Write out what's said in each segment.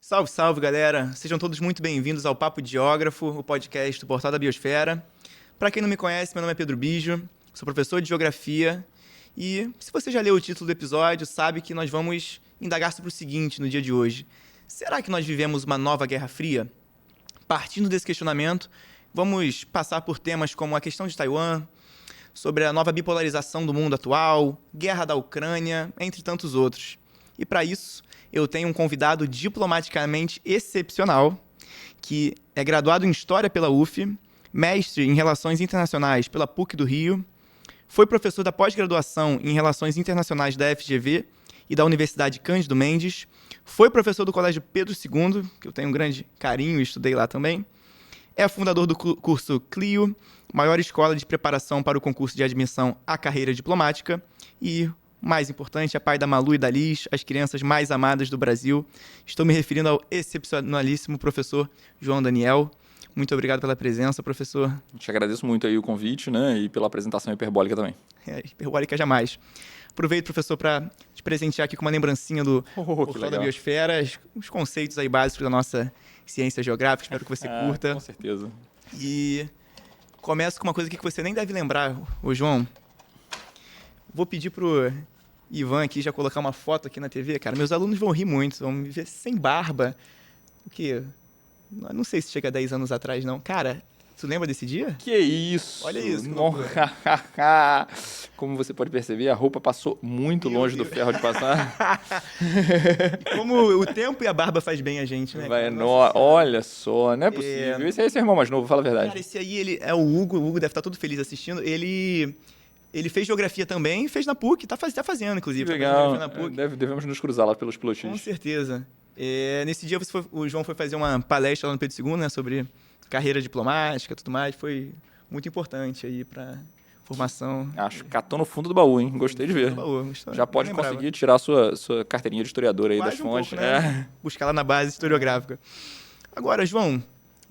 Salve, salve, galera! Sejam todos muito bem-vindos ao Papo de Geógrafo, o podcast do Portal da Biosfera. Para quem não me conhece, meu nome é Pedro Bijo, sou professor de Geografia e, se você já leu o título do episódio, sabe que nós vamos indagar sobre o seguinte no dia de hoje. Será que nós vivemos uma nova Guerra Fria? Partindo desse questionamento, vamos passar por temas como a questão de Taiwan, sobre a nova bipolarização do mundo atual, guerra da Ucrânia, entre tantos outros. E para isso, eu tenho um convidado diplomaticamente excepcional, que é graduado em História pela UF, mestre em Relações Internacionais pela PUC do Rio, foi professor da pós-graduação em Relações Internacionais da FGV e da Universidade Cândido Mendes, foi professor do Colégio Pedro II, que eu tenho um grande carinho e estudei lá também, é fundador do curso CLIO, maior escola de preparação para o concurso de admissão à carreira diplomática, e, mais importante, é pai da Malu e da Liz, as crianças mais amadas do Brasil. Estou me referindo ao excepcionalíssimo professor João Daniel. Muito obrigado pela presença, professor. Te agradeço muito aí o convite, né, e pela apresentação hiperbólica também. Hiperbólica jamais. Aproveito, professor, para te presentear aqui com uma lembrancinha do Portal da Biosfera, os conceitos aí básicos da nossa ciência geográfica, espero que você curta. Com certeza. E começo com uma coisa aqui que você nem deve lembrar, ô João. Vou pedir pro Ivan aqui já colocar uma foto aqui na TV, cara. Meus alunos vão rir muito, vão me ver sem barba. O quê? Não sei se chega a 10 anos atrás, não. Cara, tu lembra desse dia? Que isso! Olha isso. Como você pode perceber, a roupa passou muito longe do ferro de passar. Como o tempo e a barba faz bem a gente, né? Olha só, não é possível. Esse aí é seu irmão mais novo, fala a verdade. Cara, esse aí ele é o Hugo deve estar todo feliz assistindo. Ele fez geografia também, fez na PUC, tá fazendo, inclusive. Legal, na PUC. Devemos nos cruzar lá pelos plotins. Com certeza. Nesse dia o João foi fazer uma palestra lá no Pedro II, né, sobre carreira diplomática e tudo mais. Foi muito importante aí para formação. Acho, catou no fundo do baú, hein? Gostei de ver. Já pode conseguir tirar sua carteirinha de historiador aí das fontes. Pouco, né? Buscar lá na base historiográfica. Agora, João,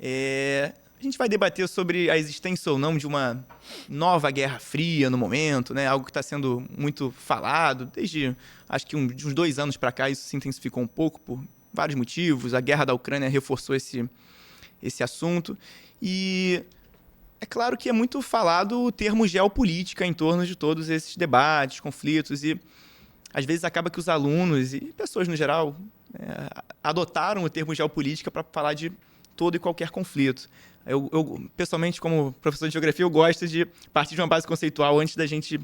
a gente vai debater sobre a existência ou não de uma nova Guerra Fria no momento, né? Algo que está sendo muito falado desde, acho que de uns 2 anos para cá, isso se intensificou um pouco por vários motivos. A guerra da Ucrânia reforçou esse assunto. E é claro que é muito falado o termo geopolítica em torno de todos esses debates, conflitos, e às vezes acaba que os alunos e pessoas no geral adotaram o termo geopolítica para falar de todo e qualquer conflito. Eu, pessoalmente, como professor de geografia, eu gosto de partir de uma base conceitual antes da gente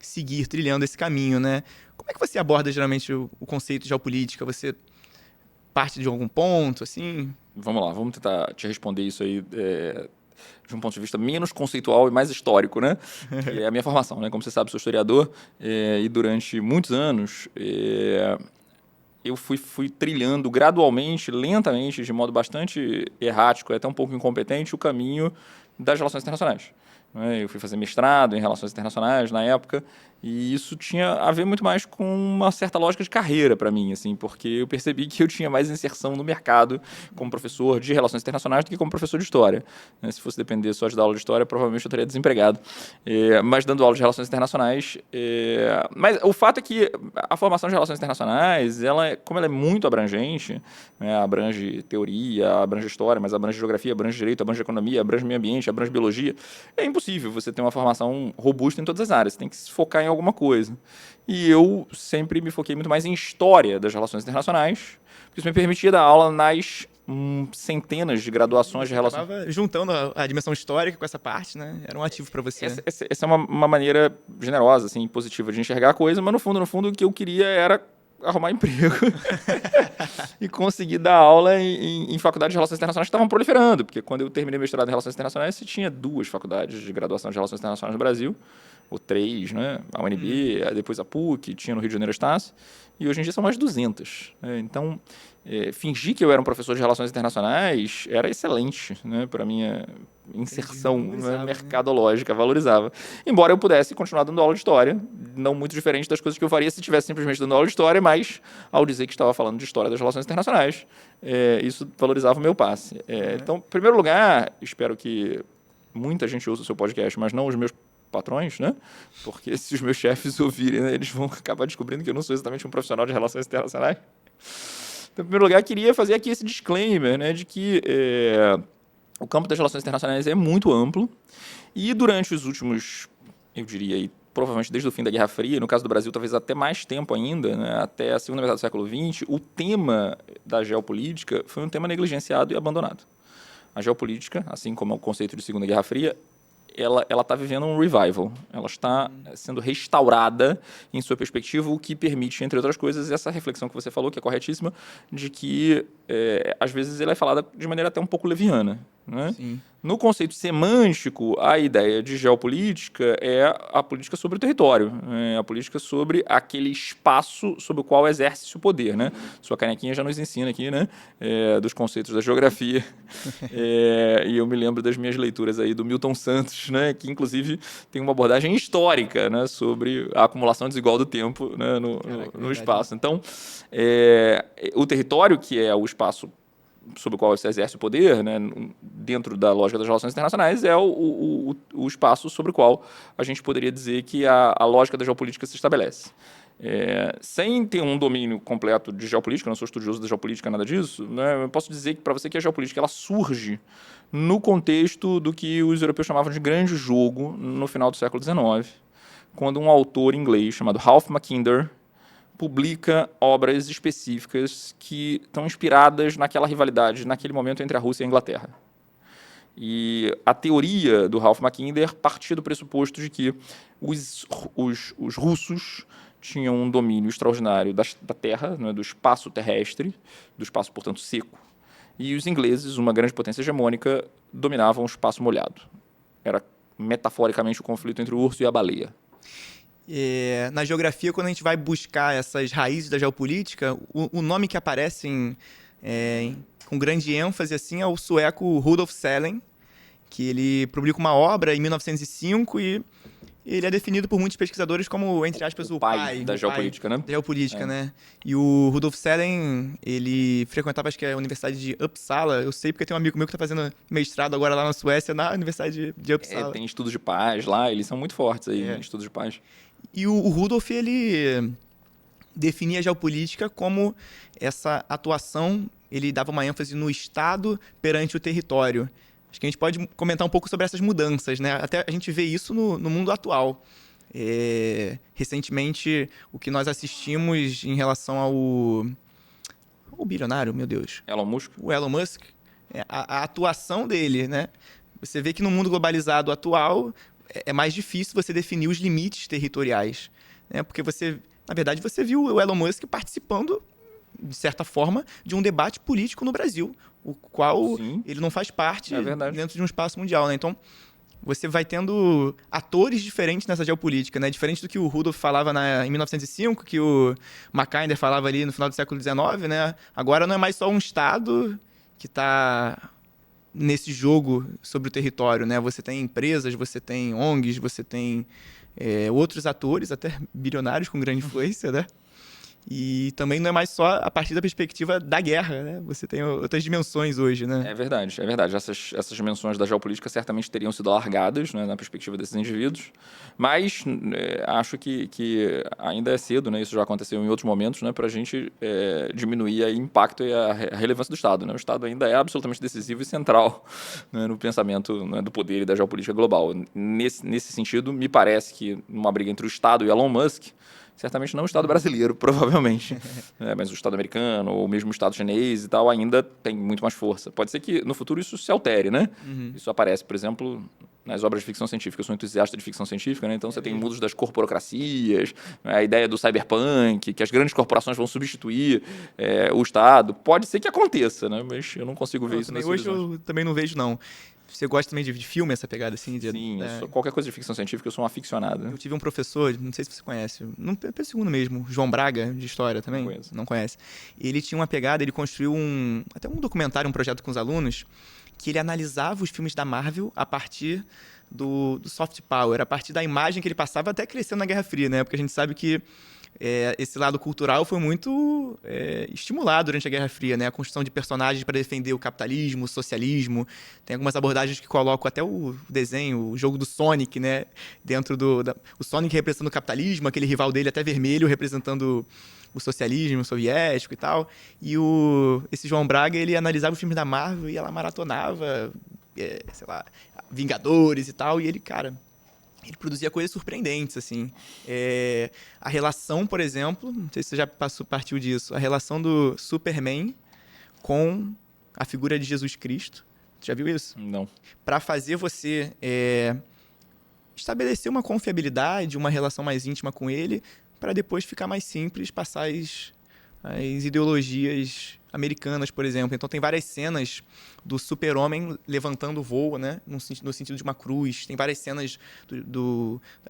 seguir trilhando esse caminho, né? Como é que você aborda, geralmente, o conceito de geopolítica? Você parte de algum ponto, assim? Vamos lá, vamos tentar te responder isso aí de um ponto de vista menos conceitual e mais histórico, né? Que é a minha formação, né? Como você sabe, sou historiador e durante muitos anos eu fui trilhando gradualmente, lentamente, de modo bastante errático e até um pouco incompetente, o caminho das relações internacionais. Eu fui fazer mestrado em relações internacionais na época, e isso tinha a ver muito mais com uma certa lógica de carreira para mim, assim, porque eu percebi que eu tinha mais inserção no mercado como professor de relações internacionais do que como professor de história. Se fosse depender só de dar aula de história, provavelmente eu estaria desempregado. Mas dando aula de relações internacionais... Mas o fato é que a formação de relações internacionais, como ela é muito abrangente, né, abrange teoria, abrange história, mas abrange geografia, abrange direito, abrange economia, abrange meio ambiente, abrange biologia, é impossível você ter uma formação robusta em todas as áreas. Você tem que se focar em alguma coisa. E eu sempre me foquei muito mais em história das relações internacionais, porque isso me permitia dar aula nas centenas de graduações de relações. Acabava juntando a dimensão histórica com essa parte, né? Era um ativo para você. Essa é uma maneira generosa, assim, positiva de enxergar a coisa, mas no fundo o que eu queria era arrumar emprego e conseguir dar aula em faculdades de relações internacionais que estavam proliferando, porque quando eu terminei mestrado em relações internacionais, você tinha 2 faculdades de graduação de relações internacionais no Brasil, ou 3, né? A UNB, depois a PUC, tinha no Rio de Janeiro a Estácio, e hoje em dia são mais de 200. Né? Então, fingir que eu era um professor de relações internacionais era excelente, né? Para a minha inserção mercadológica, valorizava. Embora eu pudesse continuar dando aula de história, não muito diferente das coisas que eu faria se estivesse simplesmente dando aula de história, mas ao dizer que estava falando de história das relações internacionais, isso valorizava o meu passe. Então, em primeiro lugar, espero que muita gente ouça o seu podcast, mas não os meus patrões, né? Porque se os meus chefes ouvirem, né, eles vão acabar descobrindo que eu não sou exatamente um profissional de relações internacionais. Então, em primeiro lugar, queria fazer aqui esse disclaimer, né, de que o campo das relações internacionais é muito amplo e durante os últimos, eu diria, aí, provavelmente desde o fim da Guerra Fria, no caso do Brasil, talvez até mais tempo ainda, né, até a segunda metade do século XX, o tema da geopolítica foi um tema negligenciado e abandonado. A geopolítica, assim como o conceito de Segunda Guerra Fria, ela está vivendo um revival. Ela está sendo restaurada em sua perspectiva, o que permite, entre outras coisas, essa reflexão que você falou, que é corretíssima, de que, às vezes, ela é falada de maneira até um pouco leviana. Né? Sim. No conceito semântico, a ideia de geopolítica é a política sobre o território, é a política sobre aquele espaço sobre o qual exerce o poder. Né? Sua canequinha já nos ensina aqui, né? Dos conceitos da geografia. E eu me lembro das minhas leituras aí do Milton Santos, né? Que inclusive tem uma abordagem histórica, né? Sobre a acumulação desigual do tempo, né? no espaço. Então, o território, que é o espaço sobre o qual se exerce o poder, né, dentro da lógica das relações internacionais, é o espaço sobre o qual a gente poderia dizer que a lógica da geopolítica se estabelece. Sem ter um domínio completo de geopolítica, eu não sou estudioso da geopolítica, nada disso, né, eu posso dizer para você que a geopolítica ela surge no contexto do que os europeus chamavam de grande jogo no final do século XIX, quando um autor inglês chamado Ralph Mackinder publica obras específicas que estão inspiradas naquela rivalidade, naquele momento, entre a Rússia e a Inglaterra. E a teoria do Ralph Mackinder partia do pressuposto de que os russos tinham um domínio extraordinário da terra, né, do espaço terrestre, do espaço, portanto, seco, e os ingleses, uma grande potência hegemônica, dominavam o espaço molhado. Era, metaforicamente, o conflito entre o urso e a baleia. Na geografia, quando a gente vai buscar essas raízes da geopolítica, o nome que aparece com grande ênfase assim, é o sueco Rudolf Salem, que ele publica uma obra em 1905 e ele é definido por muitos pesquisadores como, entre aspas, o pai da geopolítica, né? Da geopolítica, né? E o Rudolf Salem, ele frequentava, acho que a Universidade de Uppsala. Eu sei porque tem um amigo meu que está fazendo mestrado agora lá na Suécia, na Universidade de Uppsala. Tem estudos de paz lá, eles são muito fortes aí em estudos de paz. E o Rudolf, ele definia a geopolítica como essa atuação, ele dava uma ênfase no Estado perante o território. Acho que a gente pode comentar um pouco sobre essas mudanças, né? Até a gente vê isso no mundo atual. Recentemente, o que nós assistimos em relação ao bilionário, meu Deus. Elon Musk. O Elon Musk, a atuação dele, né? Você vê que no mundo globalizado atual é mais difícil você definir os limites territoriais, né? Porque na verdade, você viu o Elon Musk participando, de certa forma, de um debate político no Brasil, o qual ele não faz parte dentro de um espaço mundial, né? Então, você vai tendo atores diferentes nessa geopolítica, né? Diferente do que o Rudolf falava em 1905, que o Mackinder falava ali no final do século XIX, né? Agora não é mais só um Estado que está nesse jogo sobre o território, né? Você tem empresas, você tem ONGs, você tem outros atores, até bilionários com grande influência, né? E também não é mais só a partir da perspectiva da guerra, né? Você tem outras dimensões hoje, né? É verdade. Essas dimensões da geopolítica certamente teriam sido alargadas, né, na perspectiva desses indivíduos, mas acho que ainda é cedo, né? Isso já aconteceu em outros momentos, né? Para a gente diminuir o impacto e a relevância do Estado, né? O Estado ainda é absolutamente decisivo e central, né, no pensamento, né, do poder e da geopolítica global. Nesse sentido, me parece que numa briga entre o Estado e Elon Musk, certamente não o Estado brasileiro, provavelmente, mas o Estado americano ou mesmo o Estado chinês e tal ainda tem muito mais força. Pode ser que no futuro isso se altere, né? Isso aparece, por exemplo, nas obras de ficção científica. Eu sou entusiasta de ficção científica, né? Então você tem mundos das corporocracias, a ideia do cyberpunk, que as grandes corporações vão substituir o Estado. Pode ser que aconteça, né? Mas eu não consigo ver isso nesse hoje eu também não vejo, não. Você gosta também de filme, essa pegada assim? Sim, qualquer coisa de ficção científica, eu sou um aficionado. Né? Eu tive um professor, não sei se você conhece, pelo segundo mesmo, João Braga, de História também. Não conhece. Ele tinha uma pegada, ele construiu até um documentário, um projeto com os alunos, que ele analisava os filmes da Marvel a partir do soft power, a partir da imagem que ele passava até crescendo na Guerra Fria, né? Porque a gente sabe que esse lado cultural foi muito estimulado durante a Guerra Fria, né? A construção de personagens para defender o capitalismo, o socialismo. Tem algumas abordagens que colocam até o desenho, o jogo do Sonic, né? Dentro o Sonic representando o capitalismo, aquele rival dele até vermelho representando o socialismo soviético e tal. E esse João Braga, ele analisava os filmes da Marvel e ela maratonava, sei lá, Vingadores e tal. E ele, cara, ele produzia coisas surpreendentes, assim. A relação, por exemplo, não sei se você já partiu disso, a relação do Superman com a figura de Jesus Cristo. Você já viu isso? Não. Para fazer você estabelecer uma confiabilidade, uma relação mais íntima com ele, para depois ficar mais simples, passar as ideologias americanas, por exemplo. Então tem várias cenas do Super-Homem levantando voo, né? No sentido de uma cruz. Tem várias cenas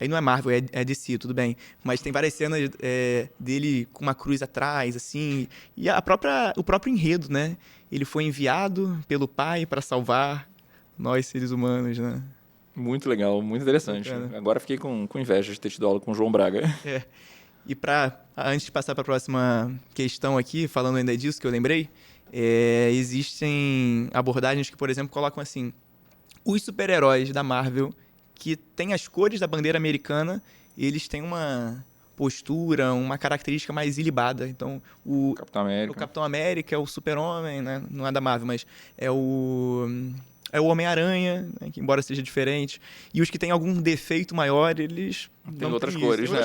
aí não é Marvel, é DC, tudo bem. Mas tem várias cenas dele com uma cruz atrás, assim. E o próprio enredo, né? Ele foi enviado pelo Pai para salvar nós, seres humanos, né? Muito legal, muito interessante. Bacana. Agora fiquei com inveja de ter tido aula com o João Braga. E antes de passar para a próxima questão aqui, falando ainda disso que eu lembrei, existem abordagens que, por exemplo, colocam assim, os super-heróis da Marvel que têm as cores da bandeira americana, eles têm uma postura, uma característica mais ilibada. Então, o Capitão América é o Super-Homem, né? Não é da Marvel, mas é o Homem-Aranha, né? Que embora seja diferente. E os que têm algum defeito maior, eles tem outras cores, né?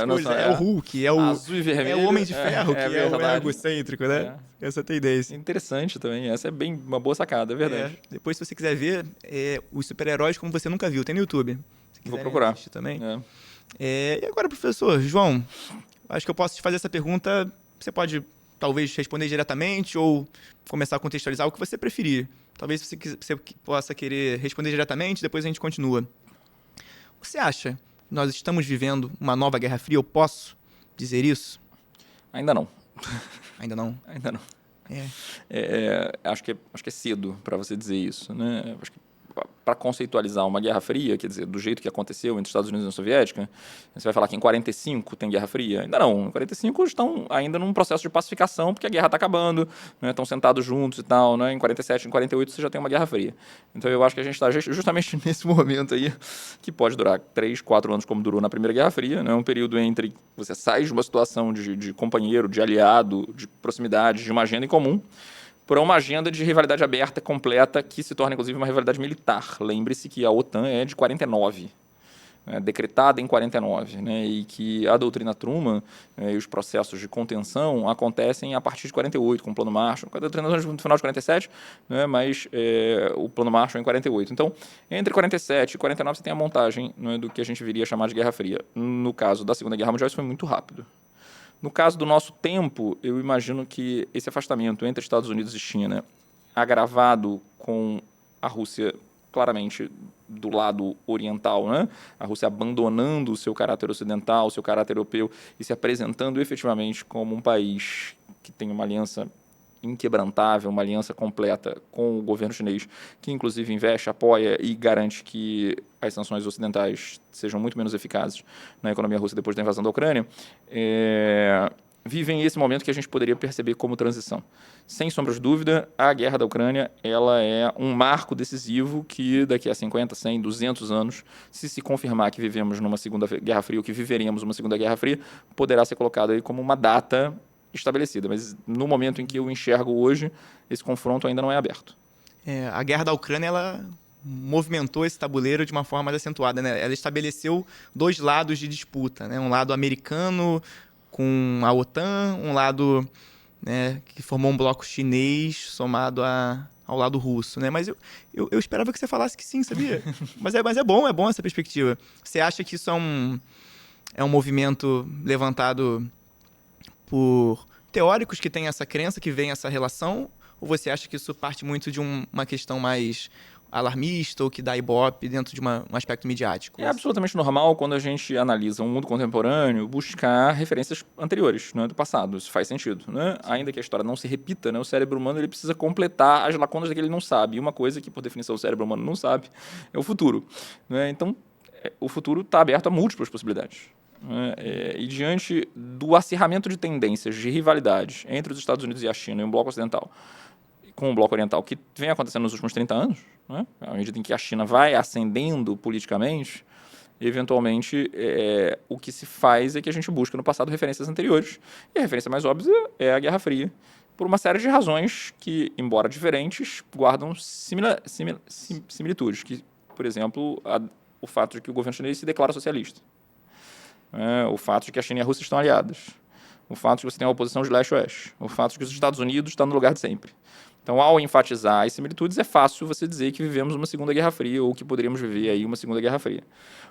É o Hulk, azul e vermelho, é o Homem de Ferro, que é o egocêntrico, né? Essa tendência. Interessante também. Essa é bem uma boa sacada, é verdade. Depois, se você quiser ver, os super-heróis como você nunca viu, tem no YouTube. Vou procurar. Também. E agora, professor João, acho que eu posso te fazer essa pergunta. Você pode, talvez, responder diretamente ou começar a contextualizar o que você preferir. Talvez você possa querer responder diretamente, depois a gente continua. Você acha que nós estamos vivendo uma nova Guerra Fria? Eu posso dizer isso? Ainda não. Ainda não? Ainda não. Acho que é cedo para você dizer isso, né? Acho que para conceitualizar uma Guerra Fria, quer dizer, do jeito que aconteceu entre os Estados Unidos e a União Soviética, você vai falar que em 45 tem Guerra Fria? Ainda não. Em 45 estão ainda num processo de pacificação, porque a guerra está acabando, né? Estão sentados juntos e tal. Né? Em 47, em 48 você já tem uma Guerra Fria. Então eu acho que a gente está justamente nesse momento aí, que pode durar 3, 4 anos, como durou na Primeira Guerra Fria, né? Um período entre você sai de uma situação de companheiro, de aliado, de proximidade, de uma agenda em comum, por uma agenda de rivalidade aberta, completa, que se torna, inclusive, uma rivalidade militar. Lembre-se que a OTAN é de 49, decretada em 49, né, e que a doutrina Truman e os processos de contenção acontecem a partir de 48, com o Plano Marshall. A doutrina Truman no final de 47, né, mas o Plano Marshall em 48. Então, entre 47 e 49, você tem a montagem, né, do que a gente viria a chamar de Guerra Fria. No caso da Segunda Guerra Mundial, isso foi muito rápido. No caso do nosso tempo, eu imagino que esse afastamento entre Estados Unidos e China, agravado com a Rússia claramente do lado oriental, né? A Rússia abandonando o seu caráter ocidental, o seu caráter europeu e se apresentando efetivamente como um país que tem uma aliança inquebrantável, uma aliança completa com o governo chinês, que inclusive investe, apoia e garante que as sanções ocidentais sejam muito menos eficazes na economia russa depois da invasão da Ucrânia, vivem esse momento que a gente poderia perceber como transição. Sem sombra de dúvida, a guerra da Ucrânia ela é um marco decisivo que daqui a 50, 100, 200 anos, se confirmar que vivemos numa Segunda Guerra Fria ou que viveremos uma Segunda Guerra Fria, poderá ser colocado aí como uma data estabelecida, mas no momento em que eu enxergo hoje, esse confronto ainda não é aberto. A guerra da Ucrânia, ela movimentou esse tabuleiro de uma forma mais acentuada, né? Ela estabeleceu dois lados de disputa, né? Um lado americano com a OTAN, um lado, né, que formou um bloco chinês somado ao lado russo, né? Mas eu esperava que você falasse que sim, sabia? mas é bom essa perspectiva. Você acha que isso é um movimento levantado por teóricos que têm essa crença, que veem essa relação, ou você acha que isso parte muito de uma questão mais alarmista ou que dá ibope dentro de um aspecto midiático? É absolutamente normal, quando a gente analisa um mundo contemporâneo, buscar referências anteriores, né, do passado. Isso faz sentido. Né? Ainda que a história não se repita, né, o cérebro humano ele precisa completar as lacunas que ele não sabe. E uma coisa que, por definição, o cérebro humano não sabe é o futuro. Né? Então, o futuro está aberto a múltiplas possibilidades. né? E diante do acirramento de tendências de rivalidade entre os Estados Unidos e a China e o bloco ocidental, com o bloco oriental, que vem acontecendo nos últimos 30 anos, né? À medida em que a China vai ascendendo politicamente, eventualmente, o que se faz é que a gente busca no passado referências anteriores. E a referência mais óbvia é a Guerra Fria, por uma série de razões que, embora diferentes, guardam similitudes. Que, por exemplo, o fato de que o governo chinês se declara socialista, o fato de que a China e a Rússia estão aliadas, o fato de que você tem uma oposição de leste-oeste, o fato de que os Estados Unidos estão no lugar de sempre. Então, ao enfatizar as similitudes, é fácil você dizer que vivemos uma Segunda Guerra Fria ou que poderíamos viver aí uma Segunda Guerra Fria.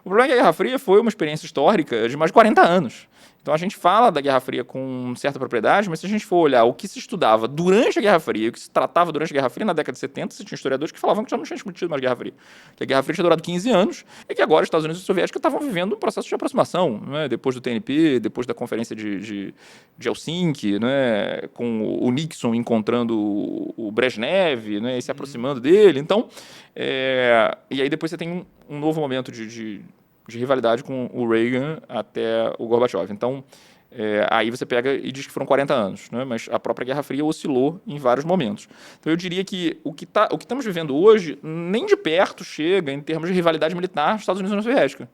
O problema é que a Guerra Fria foi uma experiência histórica de mais de 40 anos. Então, a gente fala da Guerra Fria com certa propriedade, mas se a gente for olhar o que se estudava durante a Guerra Fria, o que se tratava durante a Guerra Fria, na década de 70, você tinha historiadores que falavam que já não tinha discutido mais Guerra Fria. Que a Guerra Fria tinha durado 15 anos e que agora os Estados Unidos e a Soviética estavam vivendo um processo de aproximação, né? Depois do TNP, depois da Conferência de Helsinki, né? Com o Nixon encontrando o Brezhnev, né? E se aproximando dele. Então, e aí depois você tem um novo momento de rivalidade com o Reagan até o Gorbachev. Então, aí você pega e diz que foram 40 anos, né? Mas a própria Guerra Fria oscilou em vários momentos. Então, eu diria que o que estamos vivendo hoje nem de perto chega em termos de rivalidade militar dos Estados Unidos e União Soviética.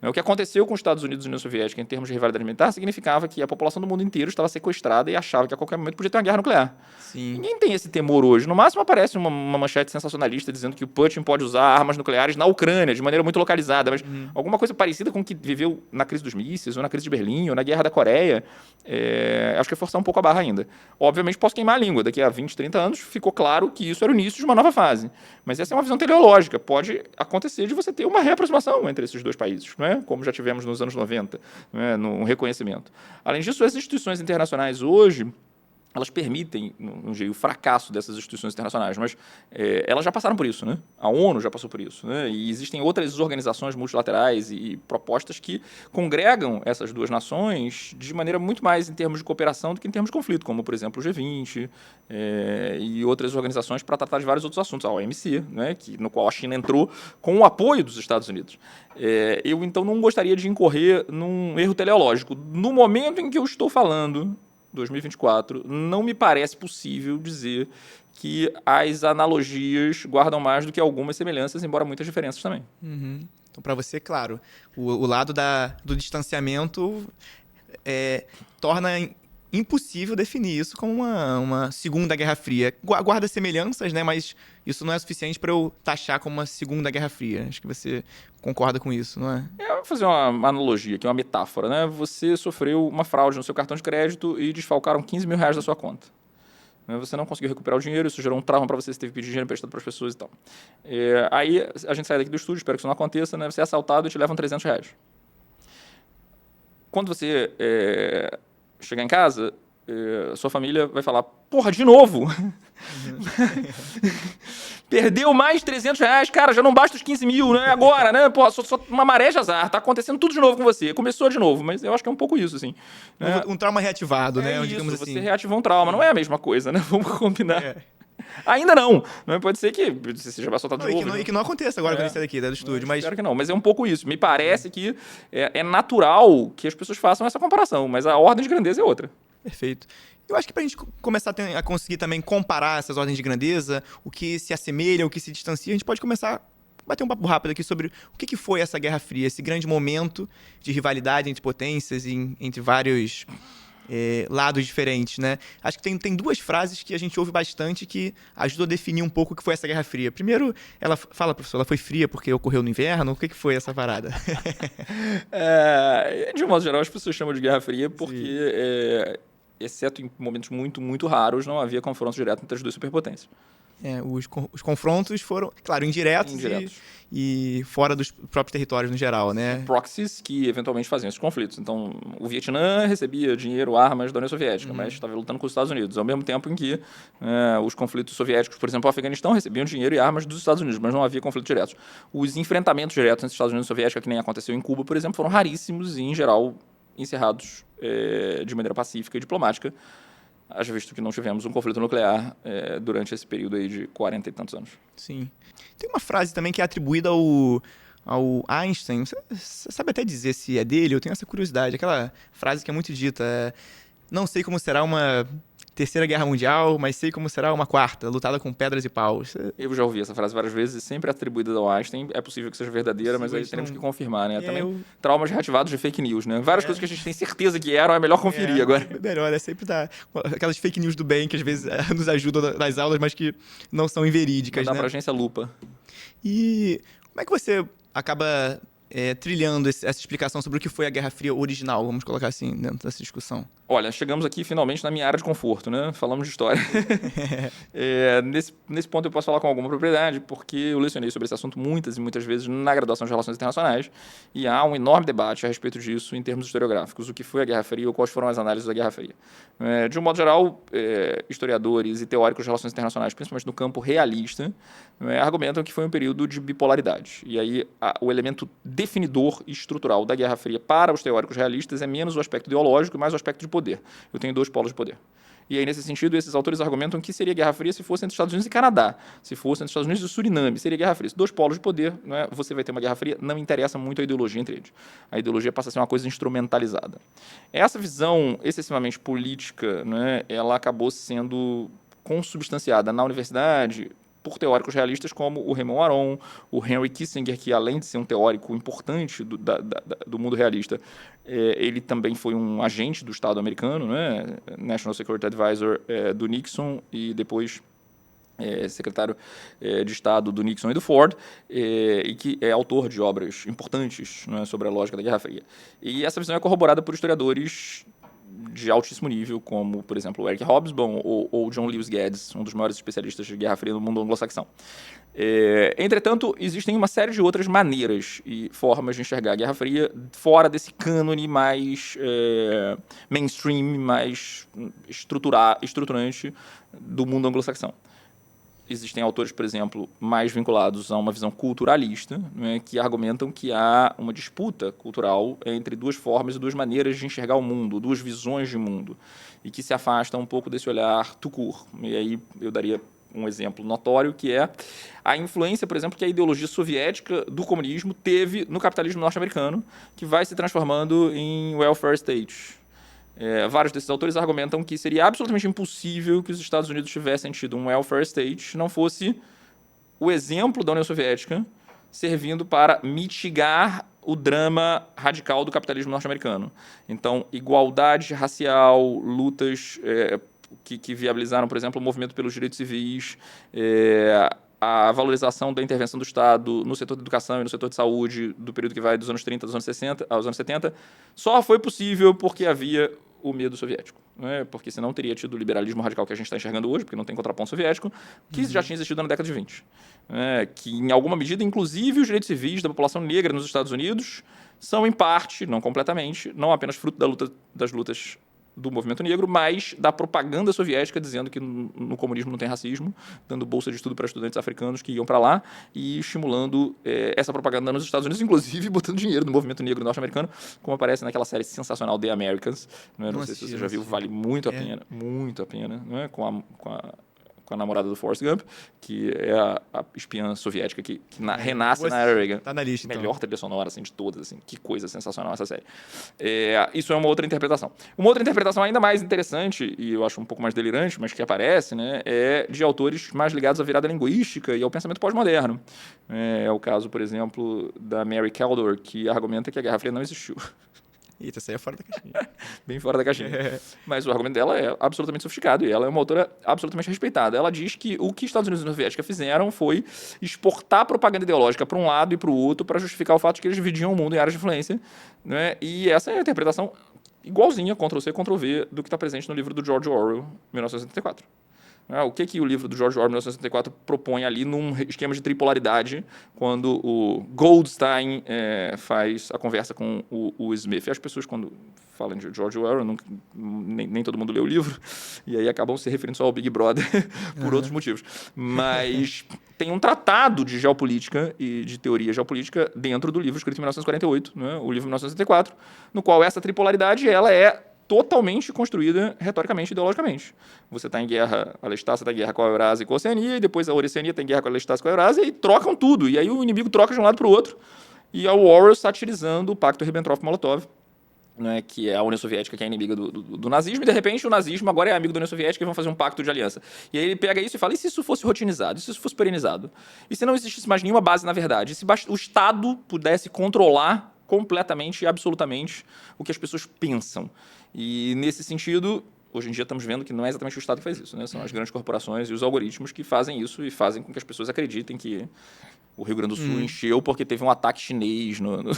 O que aconteceu com os Estados Unidos e a União Soviética em termos de rivalidade militar significava que a população do mundo inteiro estava sequestrada e achava que a qualquer momento podia ter uma guerra nuclear. Sim. Ninguém tem esse temor hoje. No máximo aparece uma manchete sensacionalista dizendo que o Putin pode usar armas nucleares na Ucrânia de maneira muito localizada, mas alguma coisa parecida com o que viveu na crise dos mísseis, ou na crise de Berlim, ou na Guerra da Coreia, acho que é forçar um pouco a barra ainda. Obviamente posso queimar a língua. Daqui a 20, 30 anos ficou claro que isso era o início de uma nova fase. Mas essa é uma visão teleológica. Pode acontecer de você ter uma reaproximação entre esses dois países, né? Como já tivemos nos anos 90, né? No reconhecimento. Além disso, as instituições internacionais hoje, elas permitem, não digo o fracasso dessas instituições internacionais, mas elas já passaram por isso, né? A ONU já passou por isso, né? E existem outras organizações multilaterais e propostas que congregam essas duas nações de maneira muito mais em termos de cooperação do que em termos de conflito, como, por exemplo, o G20 e outras organizações para tratar de vários outros assuntos, a OMC, né? No qual a China entrou com o apoio dos Estados Unidos. Eu, então, não gostaria de incorrer num erro teleológico. No momento em que eu estou falando, 2024, não me parece possível dizer que as analogias guardam mais do que algumas semelhanças, embora muitas diferenças também. Uhum. Então, para você, claro, o lado do distanciamento torna impossível definir isso como uma Segunda Guerra Fria. Guarda semelhanças, né? Mas isso não é suficiente para eu taxar como uma Segunda Guerra Fria. Acho que você concorda com isso, não é? Eu vou fazer uma analogia aqui, uma metáfora, né? Você sofreu uma fraude no seu cartão de crédito e desfalcaram 15 mil reais da sua conta. Você não conseguiu recuperar o dinheiro, isso gerou um trauma para você, você teve que pedir dinheiro emprestado para as pessoas e tal. Aí a gente sai daqui do estúdio, espero que isso não aconteça, né? Você é assaltado e te levam 300 reais. Quando você chegar em casa, sua família vai falar, porra, de novo? Perdeu mais 300 reais, cara, já não basta os 15 mil, né? Agora, né? Porra, só uma maré de azar, tá acontecendo tudo de novo com você. Começou de novo, mas eu acho que é um pouco isso, assim. Né? Um trauma reativado, né? Isso, digamos você assim. reativou um trauma, não é a mesma coisa, né? Vamos combinar. Ainda não. Pode ser que você seja assaltado de novo. E que não aconteça agora quando a gente sai daqui do estúdio. Mas espero que não, mas é um pouco isso. Me parece que é natural que as pessoas façam essa comparação, mas a ordem de grandeza é outra. Perfeito. Eu acho que para a gente começar a conseguir também comparar essas ordens de grandeza, o que se assemelha, o que se distancia, a gente pode começar a bater um papo rápido aqui sobre o que foi essa Guerra Fria, esse grande momento de rivalidade entre potências e entre vários lados diferentes, né? Acho que tem duas frases que a gente ouve bastante que ajudam a definir um pouco o que foi essa Guerra Fria. Primeiro, ela fala, professor, ela foi fria porque ocorreu no inverno? O que foi essa parada? De um modo geral, as pessoas chamam de Guerra Fria porque, exceto em momentos muito, muito raros, não havia confronto direto entre as duas superpotências. Os confrontos foram, claro, indiretos. E fora dos próprios territórios no geral, né? Proxies que eventualmente faziam esses conflitos. Então, o Vietnã recebia dinheiro, armas da União Soviética, mas estava lutando com os Estados Unidos. Ao mesmo tempo em que os conflitos soviéticos, por exemplo, o Afeganistão, recebiam dinheiro e armas dos Estados Unidos, mas não havia conflitos diretos. Os enfrentamentos diretos entre Estados Unidos e Soviética, que nem aconteceu em Cuba, por exemplo, foram raríssimos e, em geral, encerrados de maneira pacífica e diplomática, haja visto que não tivemos um conflito nuclear durante esse período aí de 40 e tantos anos. Sim. Tem uma frase também que é atribuída ao Einstein. Você sabe até dizer se é dele? Eu tenho essa curiosidade. Aquela frase que é muito dita, não sei como será uma terceira guerra mundial, mas sei como será uma quarta, lutada com pedras e paus. Eu já ouvi essa frase várias vezes, sempre atribuída ao Einstein. É possível que seja verdadeira, mas aí teremos que confirmar, né? Também traumas reativados de fake news, né? Várias coisas que a gente tem certeza que eram, é melhor conferir agora. É melhor, sempre dar aquelas fake news do bem que às vezes nos ajudam nas aulas, mas que não são inverídicas, Mandar né? pra agência Lupa. E como é que você acaba trilhando essa explicação sobre o que foi a Guerra Fria original, vamos colocar assim, dentro dessa discussão? Olha, chegamos aqui finalmente na minha área de conforto, né? Falamos de história. Nesse ponto eu posso falar com alguma propriedade, porque eu lecionei sobre esse assunto muitas e muitas vezes na graduação de Relações Internacionais, e há um enorme debate a respeito disso em termos historiográficos, o que foi a Guerra Fria ou quais foram as análises da Guerra Fria. De um modo geral, historiadores e teóricos de relações internacionais, principalmente no campo realista, argumentam que foi um período de bipolaridade. E aí o elemento definidor e estrutural da Guerra Fria para os teóricos realistas é menos o aspecto ideológico e mais o aspecto de poder. Eu tenho dois polos de poder. E aí, nesse sentido, esses autores argumentam que seria Guerra Fria se fosse entre Estados Unidos e Canadá, se fosse entre Estados Unidos e Suriname, seria Guerra Fria. Dois polos de poder, né? Você vai ter uma Guerra Fria, não interessa muito a ideologia entre eles. A ideologia passa a ser uma coisa instrumentalizada. Essa visão excessivamente política, né, ela acabou sendo consubstanciada na universidade por teóricos realistas como o Raymond Aron, o Henry Kissinger, que além de ser um teórico importante do mundo realista, ele também foi um agente do Estado americano, né? National Security Advisor do Nixon e depois secretário de Estado do Nixon e do Ford, e que é autor de obras importantes, né, sobre a lógica da Guerra Fria. E essa visão é corroborada por historiadores de altíssimo nível, como, por exemplo, o Eric Hobsbawm ou John Lewis Gaddis, um dos maiores especialistas de Guerra Fria no mundo anglo-saxão. Entretanto, existem uma série de outras maneiras e formas de enxergar a Guerra Fria fora desse cânone mais mainstream, mais estruturante do mundo anglo-saxão. Existem autores, por exemplo, mais vinculados a uma visão culturalista, né, que argumentam que há uma disputa cultural entre duas formas e duas maneiras de enxergar o mundo, duas visões de mundo, e que se afastam um pouco desse olhar tout court. E aí eu daria um exemplo notório, que é a influência, por exemplo, que a ideologia soviética do comunismo teve no capitalismo norte-americano, que vai se transformando em welfare state. Vários desses autores argumentam que seria absolutamente impossível que os Estados Unidos tivessem tido um welfare state se não fosse o exemplo da União Soviética servindo para mitigar o drama radical do capitalismo norte-americano. Então, igualdade racial, lutas que viabilizaram, por exemplo, o movimento pelos direitos civis, a valorização da intervenção do Estado no setor da educação e no setor de saúde do período que vai dos anos 30 aos anos 60, aos anos 70, só foi possível porque havia o medo soviético, né? Porque senão teria tido o liberalismo radical que a gente está enxergando hoje, porque não tem contraponto soviético, que já tinha existido na década de 20. Que, em alguma medida, inclusive os direitos civis da população negra nos Estados Unidos são, em parte, não completamente, não apenas fruto das lutas do movimento negro, mas da propaganda soviética dizendo que no comunismo não tem racismo, dando bolsa de estudo para estudantes africanos que iam para lá e estimulando essa propaganda nos Estados Unidos, inclusive botando dinheiro no movimento negro norte-americano, como aparece naquela série sensacional The Americans. Não sei se você já viu, vale muito a pena, né? Com a namorada do Forrest Gump, que é a espiã soviética que renasce na era Reagan. Tá na lista, então. Melhor trilha sonora, assim, de todas, assim. Que coisa sensacional essa série. Isso é uma outra interpretação. Uma outra interpretação ainda mais interessante, e eu acho um pouco mais delirante, mas que aparece, né, é de autores mais ligados à virada linguística e ao pensamento pós-moderno. É o caso, por exemplo, da Mary Kaldor, que argumenta que a Guerra Fria não existiu. Eita, isso aí é fora da caixinha. Bem fora da caixinha. Mas o argumento dela é absolutamente sofisticado e ela é uma autora absolutamente respeitada. Ela diz que o que Estados Unidos e a União Soviética fizeram foi exportar propaganda ideológica para um lado e para o outro para justificar o fato de que eles dividiam o mundo em áreas de influência, né? E essa é a interpretação igualzinha, Ctrl-C, Ctrl-V, do que está presente no livro do George Orwell, 1984. O que o livro do George Orwell, 1984, propõe ali num esquema de tripolaridade, quando o Goldstein faz a conversa com o Smith. E as pessoas, quando falam de George Orwell, nem todo mundo lê o livro, e aí acabam se referindo só ao Big Brother por outros motivos. Mas tem um tratado de geopolítica e de teoria geopolítica dentro do livro escrito em 1948, né, o livro 1984, no qual essa tripolaridade ela é totalmente construída retoricamente e ideologicamente. Você está em guerra, a Lestácia está em guerra com a Eurásia e com a Oceania, e depois a Oceania está em guerra com a Lestácia e com a Eurásia, e trocam tudo. E aí o inimigo troca de um lado para o outro. e a Orwell satirizando o Pacto Ribbentrop-Molotov, né, que é a União Soviética, que é inimiga do nazismo, e de repente o nazismo agora é amigo da União Soviética e vão fazer um pacto de aliança. E aí ele pega isso e fala, e se isso fosse rotinizado? E se isso fosse perenizado? E se não existisse mais nenhuma base na verdade? E se o Estado pudesse controlar completamente e absolutamente o que as pessoas pensam? E nesse sentido, hoje em dia estamos vendo que não é exatamente o Estado que faz isso, né? São as grandes corporações e os algoritmos que fazem isso e fazem com que as pessoas acreditem que o Rio Grande do Sul encheu porque teve um ataque chinês no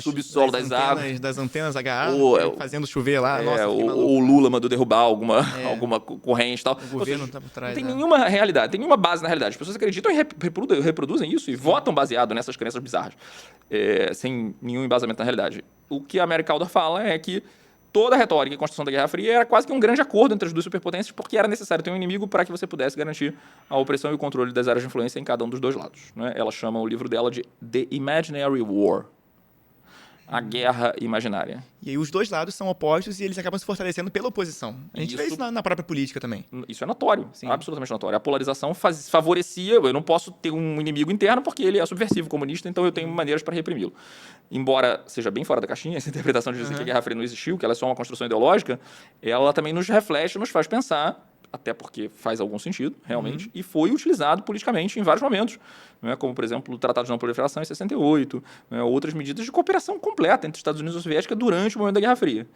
subsolo das águas. Das antenas HA, fazendo chover lá. Nossa, o Lula mandou derrubar alguma corrente e tal. O governo está por trás. Não tem nenhuma realidade, tem nenhuma base na realidade. As pessoas acreditam e reproduzem isso e votam baseado nessas crenças bizarras, sem nenhum embasamento na realidade. O que a Mary Kaldor fala é que toda a retórica e construção da Guerra Fria era quase que um grande acordo entre as duas superpotências, porque era necessário ter um inimigo para que você pudesse garantir a opressão e o controle das áreas de influência em cada um dos dois lados, né? Ela chama o livro dela de The Imaginary War, a guerra imaginária. E aí os dois lados são opostos e eles acabam se fortalecendo pela oposição. A gente vê isso na própria política também. Isso é notório, absolutamente notório. A polarização favorecia, eu não posso ter um inimigo interno porque ele é subversivo, comunista, então eu tenho maneiras para reprimi-lo. Embora seja bem fora da caixinha, essa interpretação de dizer que a Guerra Fria não existiu, que ela é só uma construção ideológica, ela também nos reflete, nos faz pensar, até porque faz algum sentido, realmente, e foi utilizado politicamente em vários momentos, né, como, por exemplo, o Tratado de Não Proliferação em 68, né, outras medidas de cooperação completa entre Estados Unidos e União Soviética durante o momento da Guerra Fria.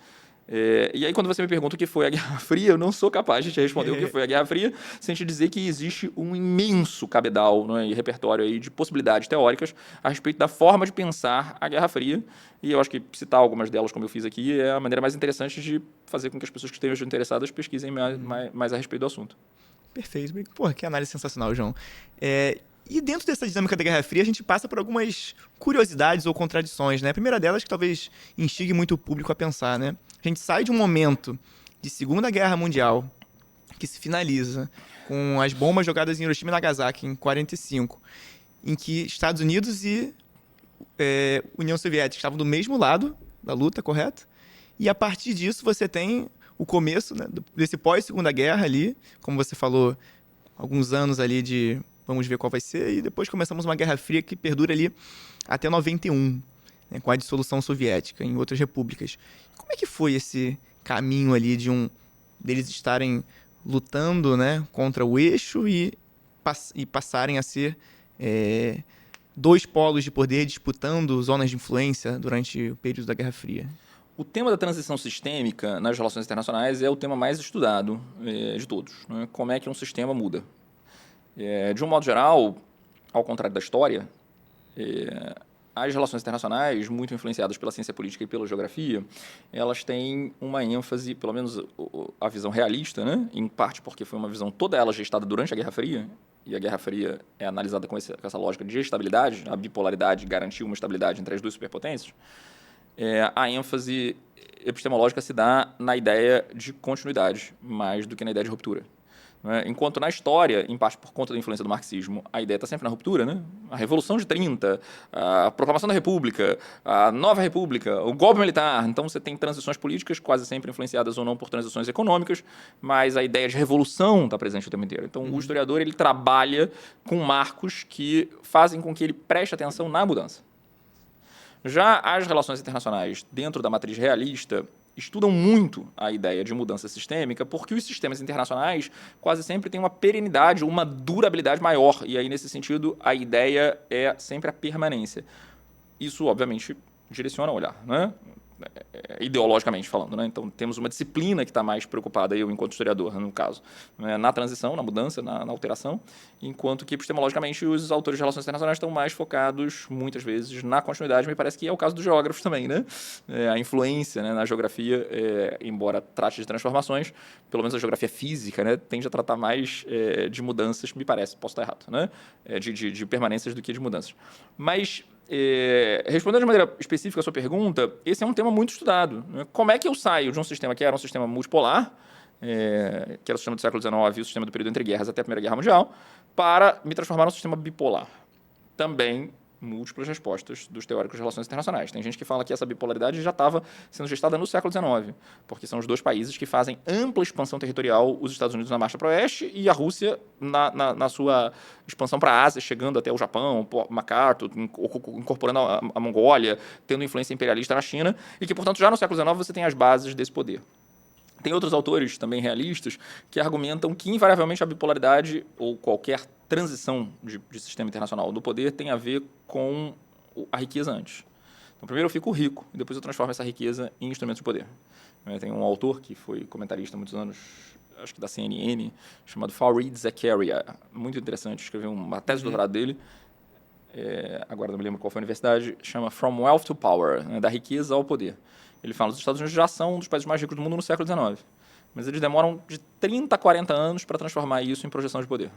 E aí, quando você me pergunta o que foi a Guerra Fria, eu não sou capaz de te responder o que foi a Guerra Fria, sem te dizer que existe um imenso cabedal, né, e repertório aí de possibilidades teóricas a respeito da forma de pensar a Guerra Fria. E eu acho que citar algumas delas, como eu fiz aqui, é a maneira mais interessante de fazer com que as pessoas que estejam interessadas pesquisem mais a respeito do assunto. Perfeito. Pô, que análise sensacional, João. E dentro dessa dinâmica da Guerra Fria, a gente passa por algumas curiosidades ou contradições, né? A primeira delas que talvez instigue muito o público a pensar, né? A gente sai de um momento de Segunda Guerra Mundial que se finaliza com as bombas jogadas em Hiroshima e Nagasaki em 1945, em que Estados Unidos e União Soviética estavam do mesmo lado da luta, correto? E a partir disso você tem o começo, né, desse pós-Segunda Guerra ali, como você falou, alguns anos ali de vamos ver qual vai ser, e depois começamos uma Guerra Fria que perdura ali até 91, né, com a dissolução soviética em outras repúblicas. Como é que foi esse caminho ali deles estarem lutando, né, contra o eixo e passarem a ser dois polos de poder disputando zonas de influência durante o período da Guerra Fria? O tema da transição sistêmica nas relações internacionais é o tema mais estudado de todos, né? Como é que um sistema muda? De um modo geral, ao contrário da história, as relações internacionais, muito influenciadas pela ciência política e pela geografia, elas têm uma ênfase, pelo menos a visão realista, né? Em parte porque foi uma visão toda ela gestada durante a Guerra Fria, e a Guerra Fria é analisada com essa lógica de estabilidade, a bipolaridade garantiu uma estabilidade entre as duas superpotências. A ênfase epistemológica se dá na ideia de continuidade, mais do que na ideia de ruptura. Enquanto na história, em parte por conta da influência do marxismo, a ideia está sempre na ruptura, né? A Revolução de 30, a proclamação da República, a Nova República, o golpe militar. Então você tem transições políticas quase sempre influenciadas ou não por transições econômicas, mas a ideia de revolução está presente o tempo inteiro. Então o historiador ele trabalha com marcos que fazem com que ele preste atenção na mudança. Já as relações internacionais dentro da matriz realista estudam muito a ideia de mudança sistêmica, porque os sistemas internacionais quase sempre têm uma perenidade, uma durabilidade maior, e aí, nesse sentido, a ideia é sempre a permanência. Isso, obviamente, direciona o olhar, né? Ideologicamente falando, né? Então, temos uma disciplina que está mais preocupada, eu enquanto historiador, no caso, né? Na transição, na mudança, na alteração, enquanto que, epistemologicamente, os autores de relações internacionais estão mais focados, muitas vezes, na continuidade. Me parece que é o caso dos geógrafos também, né? A influência, né, na geografia, embora trate de transformações, pelo menos a geografia física, né, tende a tratar mais de mudanças, me parece, posso estar errado, né? De permanências do que de mudanças. Mas respondendo de maneira específica a sua pergunta, esse é um tema muito estudado, né? Como é que eu saio de um sistema que era um sistema multipolar, que era o sistema do século XIX e o sistema do período entre guerras até a Primeira Guerra Mundial, para me transformar num sistema bipolar? Também múltiplas respostas dos teóricos de relações internacionais. Tem gente que fala que essa bipolaridade já estava sendo gestada no século XIX, porque são os dois países que fazem ampla expansão territorial, os Estados Unidos na marcha para o oeste e a Rússia na sua expansão para a Ásia, chegando até o Japão, MacArthur, incorporando a Mongólia, tendo influência imperialista na China, e que, portanto, já no século XIX você tem as bases desse poder. Tem outros autores, também realistas, que argumentam que, invariavelmente, a bipolaridade ou qualquer transição de sistema internacional do poder tem a ver com a riqueza antes. Então, primeiro eu fico rico e depois eu transformo essa riqueza em instrumentos de poder. Tem um autor que foi comentarista há muitos anos, acho que da CNN, chamado Fareed Zakaria. Muito interessante, escreveu uma tese de doutorado dele, agora não me lembro qual foi a universidade, chama From Wealth to Power, da riqueza ao poder. Ele fala que os Estados Unidos já são um dos países mais ricos do mundo no século XIX, mas eles demoram de 30 a 40 anos para transformar isso em projeção de poder.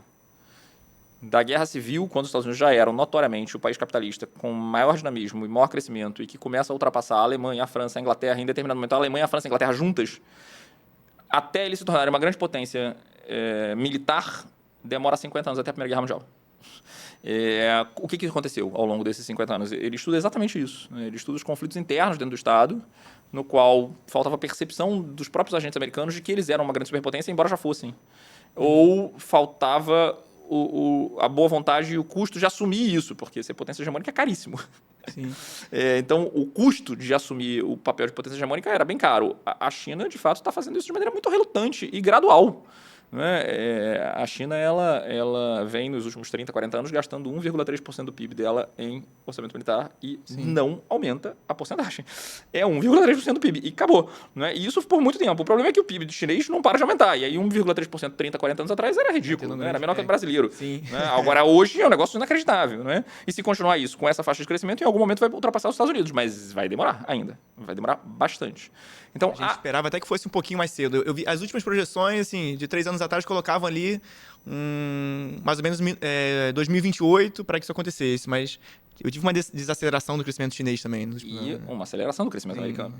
Da Guerra Civil, quando os Estados Unidos já eram notoriamente o país capitalista com maior dinamismo e maior crescimento e que começa a ultrapassar a Alemanha, a França, a Inglaterra, em determinado momento a Alemanha, a França e a Inglaterra juntas, até eles se tornarem uma grande potência militar, demora 50 anos, até a Primeira Guerra Mundial. O que aconteceu ao longo desses 50 anos? Ele estuda exatamente isso. Ele estuda os conflitos internos dentro do Estado, no qual faltava percepção dos próprios agentes americanos de que eles eram uma grande superpotência, embora já fossem. Ou faltava a boa vontade e o custo de assumir isso, porque ser potência hegemônica é caríssimo. Sim. Então, o custo de assumir o papel de potência hegemônica era bem caro. A China, de fato, está fazendo isso de maneira muito relutante e gradual. A China ela vem nos últimos 30, 40 anos gastando 1,3% do PIB dela em orçamento militar e não aumenta a porcentagem. É 1,3% do PIB e acabou. E isso por muito tempo. O problema é que o PIB chinês não para de aumentar. E aí 1,3% 30, 40 anos atrás era ridículo. Era menor que o brasileiro. Agora, hoje é um negócio inacreditável. E se continuar isso com essa faixa de crescimento, em algum momento vai ultrapassar os Estados Unidos. Mas vai demorar ainda. Vai demorar bastante. Então, a gente esperava até que fosse um pouquinho mais cedo. Eu vi as últimas projeções, assim, de 3 anos atrás, colocavam ali mais ou menos 2028 para que isso acontecesse, mas eu tive uma desaceleração do crescimento chinês também. E uma aceleração do crescimento americano.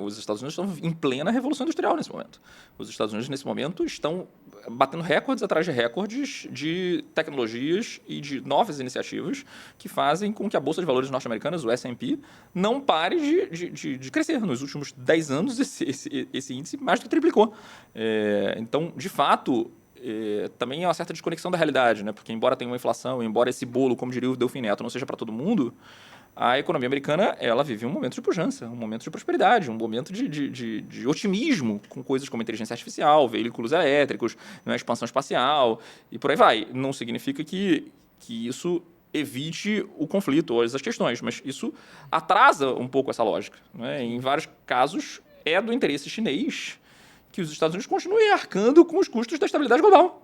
Os Estados Unidos estão em plena revolução industrial nesse momento. Os Estados Unidos, nesse momento, estão batendo recordes atrás de recordes de tecnologias e de novas iniciativas que fazem com que a Bolsa de Valores norte-americana, o S&P, não pare de crescer. Nos últimos 10 anos, esse índice mais do que triplicou. Então, de fato, também é uma certa desconexão da realidade, porque embora tenha uma inflação, embora esse bolo, como diria o Delfim Neto, não seja para todo mundo, a economia americana ela vive um momento de pujança, um momento de prosperidade, um momento de otimismo com coisas como inteligência artificial, veículos elétricos, expansão espacial e por aí vai. Não significa que isso evite o conflito ou as questões, mas isso atrasa um pouco essa lógica. Em vários casos, é do interesse chinês que os Estados Unidos continuem arcando com os custos da estabilidade global.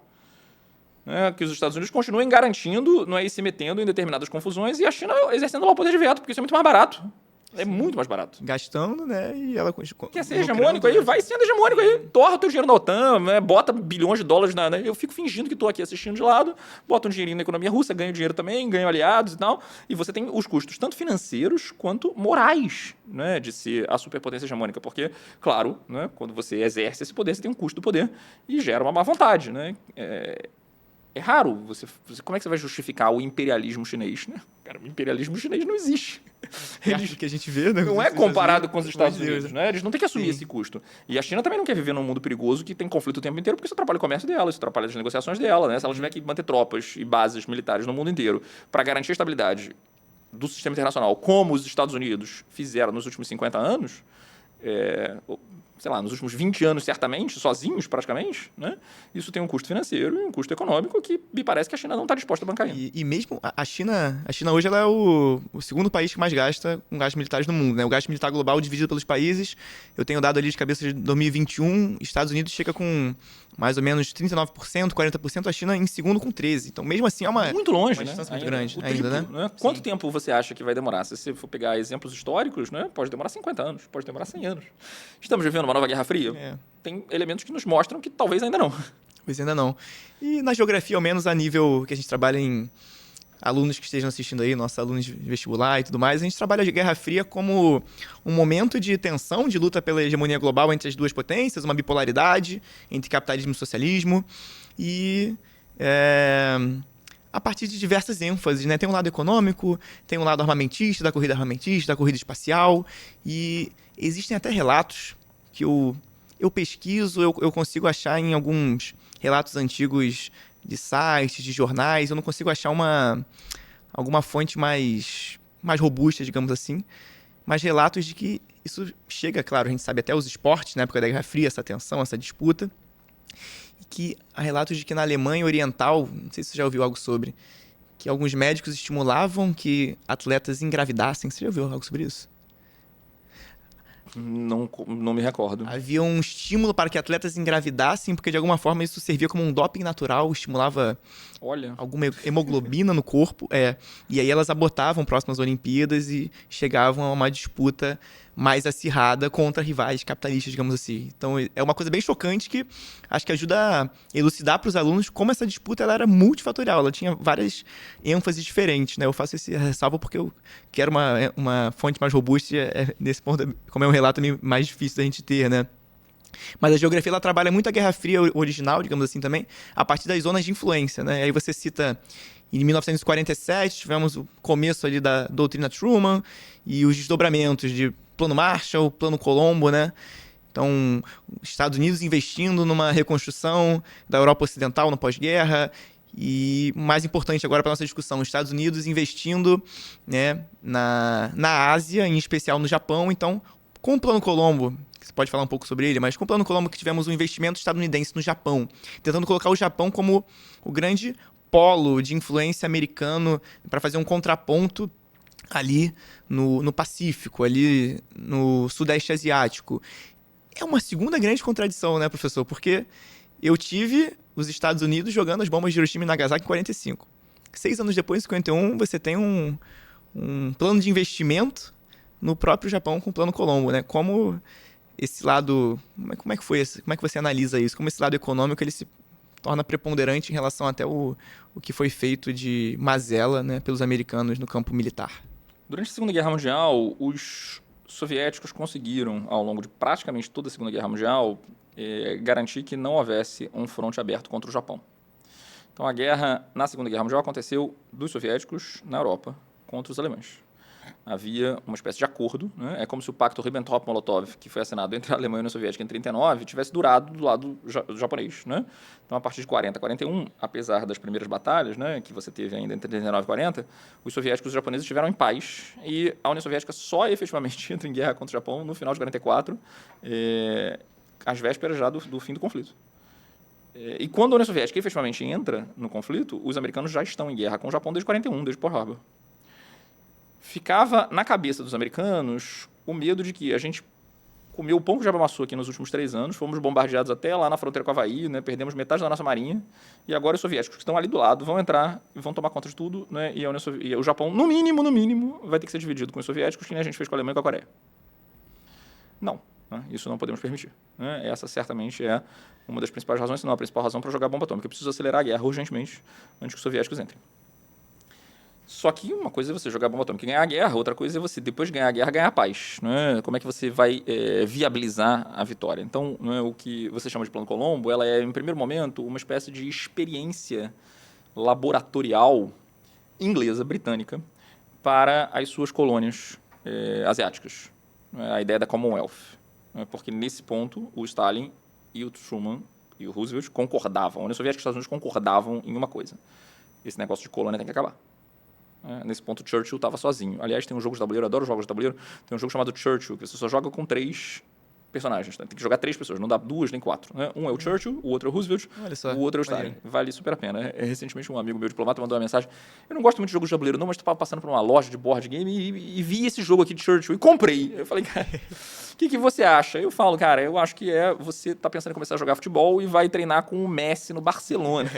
Que os Estados Unidos continuem garantindo, e se metendo em determinadas confusões, e a China exercendo lá o poder de veto, porque isso é muito mais barato. É muito mais barato. Gastando, e ela... Quer ser hegemônico aí? Vai sendo hegemônico aí. Torra teu dinheiro na OTAN, bota bilhões de dólares na... Eu fico fingindo que estou aqui assistindo de lado, bota um dinheirinho na economia russa, ganho dinheiro também, ganho aliados e tal, e você tem os custos tanto financeiros quanto morais, de ser a superpotência hegemônica, porque, claro, quando você exerce esse poder, você tem um custo do poder e gera uma má vontade, É raro. Como é que você vai justificar o imperialismo chinês? Cara, o imperialismo chinês não existe. O que a gente vê, não é comparado com os Estados Unidos. Eles não têm que assumir esse custo. E a China também não quer viver num mundo perigoso que tem conflito o tempo inteiro, porque isso atrapalha o comércio dela, isso atrapalha as negociações dela. Se ela tiver que manter tropas e bases militares no mundo inteiro para garantir a estabilidade do sistema internacional, como os Estados Unidos fizeram nos últimos 50 anos, nos últimos 20 anos, certamente, sozinhos, praticamente, isso tem um custo financeiro e um custo econômico que me parece que a China não está disposta a bancar ainda. E mesmo a China hoje ela é o segundo país que mais gasta com gastos militares no mundo. O gasto militar global dividido pelos países, eu tenho dado ali de cabeça de 2021, Estados Unidos chega com mais ou menos 39%, 40%, a China em segundo com 13%. Então, mesmo assim, é muito longe, uma distância muito ainda, grande ainda, Quanto tempo você acha que vai demorar? Se você for pegar exemplos históricos, pode demorar 50 anos, pode demorar 100 anos. Estamos vivendo uma nova Guerra Fria? Tem elementos que nos mostram que talvez ainda não. Pois ainda não. E na geografia, ao menos a nível que a gente trabalha em alunos que estejam assistindo aí, nossos alunos de vestibular e tudo mais, a gente trabalha a Guerra Fria como um momento de tensão, de luta pela hegemonia global entre as duas potências, uma bipolaridade entre capitalismo e socialismo. E a partir de diversas ênfases, né? Tem um lado econômico, tem um lado armamentista, da corrida espacial, e existem até relatos que eu pesquiso, eu consigo achar em alguns relatos antigos de sites, de jornais, eu não consigo achar alguma fonte mais robusta, digamos assim, mas relatos de que isso chega, claro, a gente sabe até os esportes, na época da Guerra Fria, essa tensão, essa disputa, e que há relatos de que na Alemanha Oriental, não sei se você já ouviu algo sobre, que alguns médicos estimulavam que atletas engravidassem. Você já ouviu algo sobre isso? Não me recordo. Havia um estímulo para que atletas engravidassem, porque de alguma forma isso servia como um doping natural, estimulava alguma hemoglobina no corpo, e aí elas abortavam próximas Olimpíadas e chegavam a uma disputa mais acirrada contra rivais capitalistas, digamos assim. Então é uma coisa bem chocante que acho que ajuda a elucidar para os alunos como essa disputa ela era multifatorial, ela tinha várias ênfases diferentes, né? Eu faço esse ressalvo porque eu quero uma fonte mais robusta, nesse ponto, como é um relato mais difícil da gente ter, né? Mas a geografia ela trabalha muito a Guerra Fria original, digamos assim também, a partir das zonas de influência, né? Aí você cita, em 1947, tivemos o começo ali da doutrina Truman e os desdobramentos de Plano Marshall, Plano Colombo, né? Então, Estados Unidos investindo numa reconstrução da Europa Ocidental no pós-guerra e, mais importante agora para a nossa discussão, Estados Unidos investindo, né, na Ásia, em especial no Japão. Então, com o Plano Colombo, você pode falar um pouco sobre ele, mas com o Plano Colombo que tivemos um investimento estadunidense no Japão, tentando colocar o Japão como o grande polo de influência americano para fazer um contraponto ali no Pacífico, ali no Sudeste Asiático. É uma segunda grande contradição, né, professor? Porque eu tive os Estados Unidos jogando as bombas de Hiroshima e Nagasaki em 45. 6 anos depois, em 51, você tem um plano de investimento no próprio Japão com o Plano Colombo, né? Como esse lado... Como é que foi como é que você analisa isso? Como esse lado econômico ele se torna preponderante em relação até o que foi feito de mazela, né, pelos americanos no campo militar? Durante a Segunda Guerra Mundial, os soviéticos conseguiram, ao longo de praticamente toda a Segunda Guerra Mundial, garantir que não houvesse um fronte aberto contra o Japão. Então, a guerra na Segunda Guerra Mundial aconteceu dos soviéticos na Europa contra os alemães. Havia uma espécie de acordo, né? É como se o pacto Ribbentrop-Molotov, que foi assinado entre a Alemanha e a União Soviética em 1939, tivesse durado do lado japonês, né? Então, a partir de 40 a 41, apesar das primeiras batalhas, né, que você teve ainda entre 39 e 40, os soviéticos e os japoneses estiveram em paz e a União Soviética só efetivamente entra em guerra contra o Japão no final de 44, às vésperas já do fim do conflito. E quando a União Soviética efetivamente entra no conflito, os americanos já estão em guerra com o Japão desde 41, desde Pearl Harbor. Ficava na cabeça dos americanos o medo de que a gente comeu o pão que já amassou aqui nos últimos 3 anos, fomos bombardeados até lá na fronteira com o Havaí, né, perdemos metade da nossa marinha, e agora os soviéticos que estão ali do lado vão entrar e vão tomar conta de tudo, né, e o Japão, no mínimo, vai ter que ser dividido com os soviéticos, que nem a gente fez com a Alemanha e com a Coreia. Não, né, isso não podemos permitir. Né, essa certamente é uma das principais razões, se não a principal razão para jogar bomba atômica. Eu preciso acelerar a guerra urgentemente antes que os soviéticos entrem. Só que uma coisa é você jogar bomba atômica e ganhar a guerra, outra coisa é você, depois de ganhar a guerra, ganhar a paz. Né? Como é que você vai viabilizar a vitória? Então, né, o que você chama de Plano Colombo, ela é, em primeiro momento, uma espécie de experiência laboratorial inglesa, britânica, para as suas colônias asiáticas. A ideia da Commonwealth. Né? Porque, nesse ponto, o Stalin e o Truman e o Roosevelt concordavam, a União Soviética e os Estados Unidos concordavam em uma coisa. Esse negócio de colônia tem que acabar. Nesse ponto, Churchill estava sozinho. Aliás, tem um jogo de tabuleiro, eu adoro jogos de tabuleiro, tem um jogo chamado Churchill, que você só joga com 3 personagens. Né? Tem que jogar 3 pessoas, não dá 2 nem 4. Né? Um é o Churchill, o outro é o Roosevelt, o outro é o Stalin. Vale super a pena. Recentemente, um amigo meu diplomata mandou uma mensagem. Eu não gosto muito de jogos de tabuleiro, não, mas estava passando por uma loja de board game e vi esse jogo aqui de Churchill e comprei. Eu falei, cara, o que você acha? Eu falo, cara, eu acho que você está pensando em começar a jogar futebol e vai treinar com o Messi no Barcelona.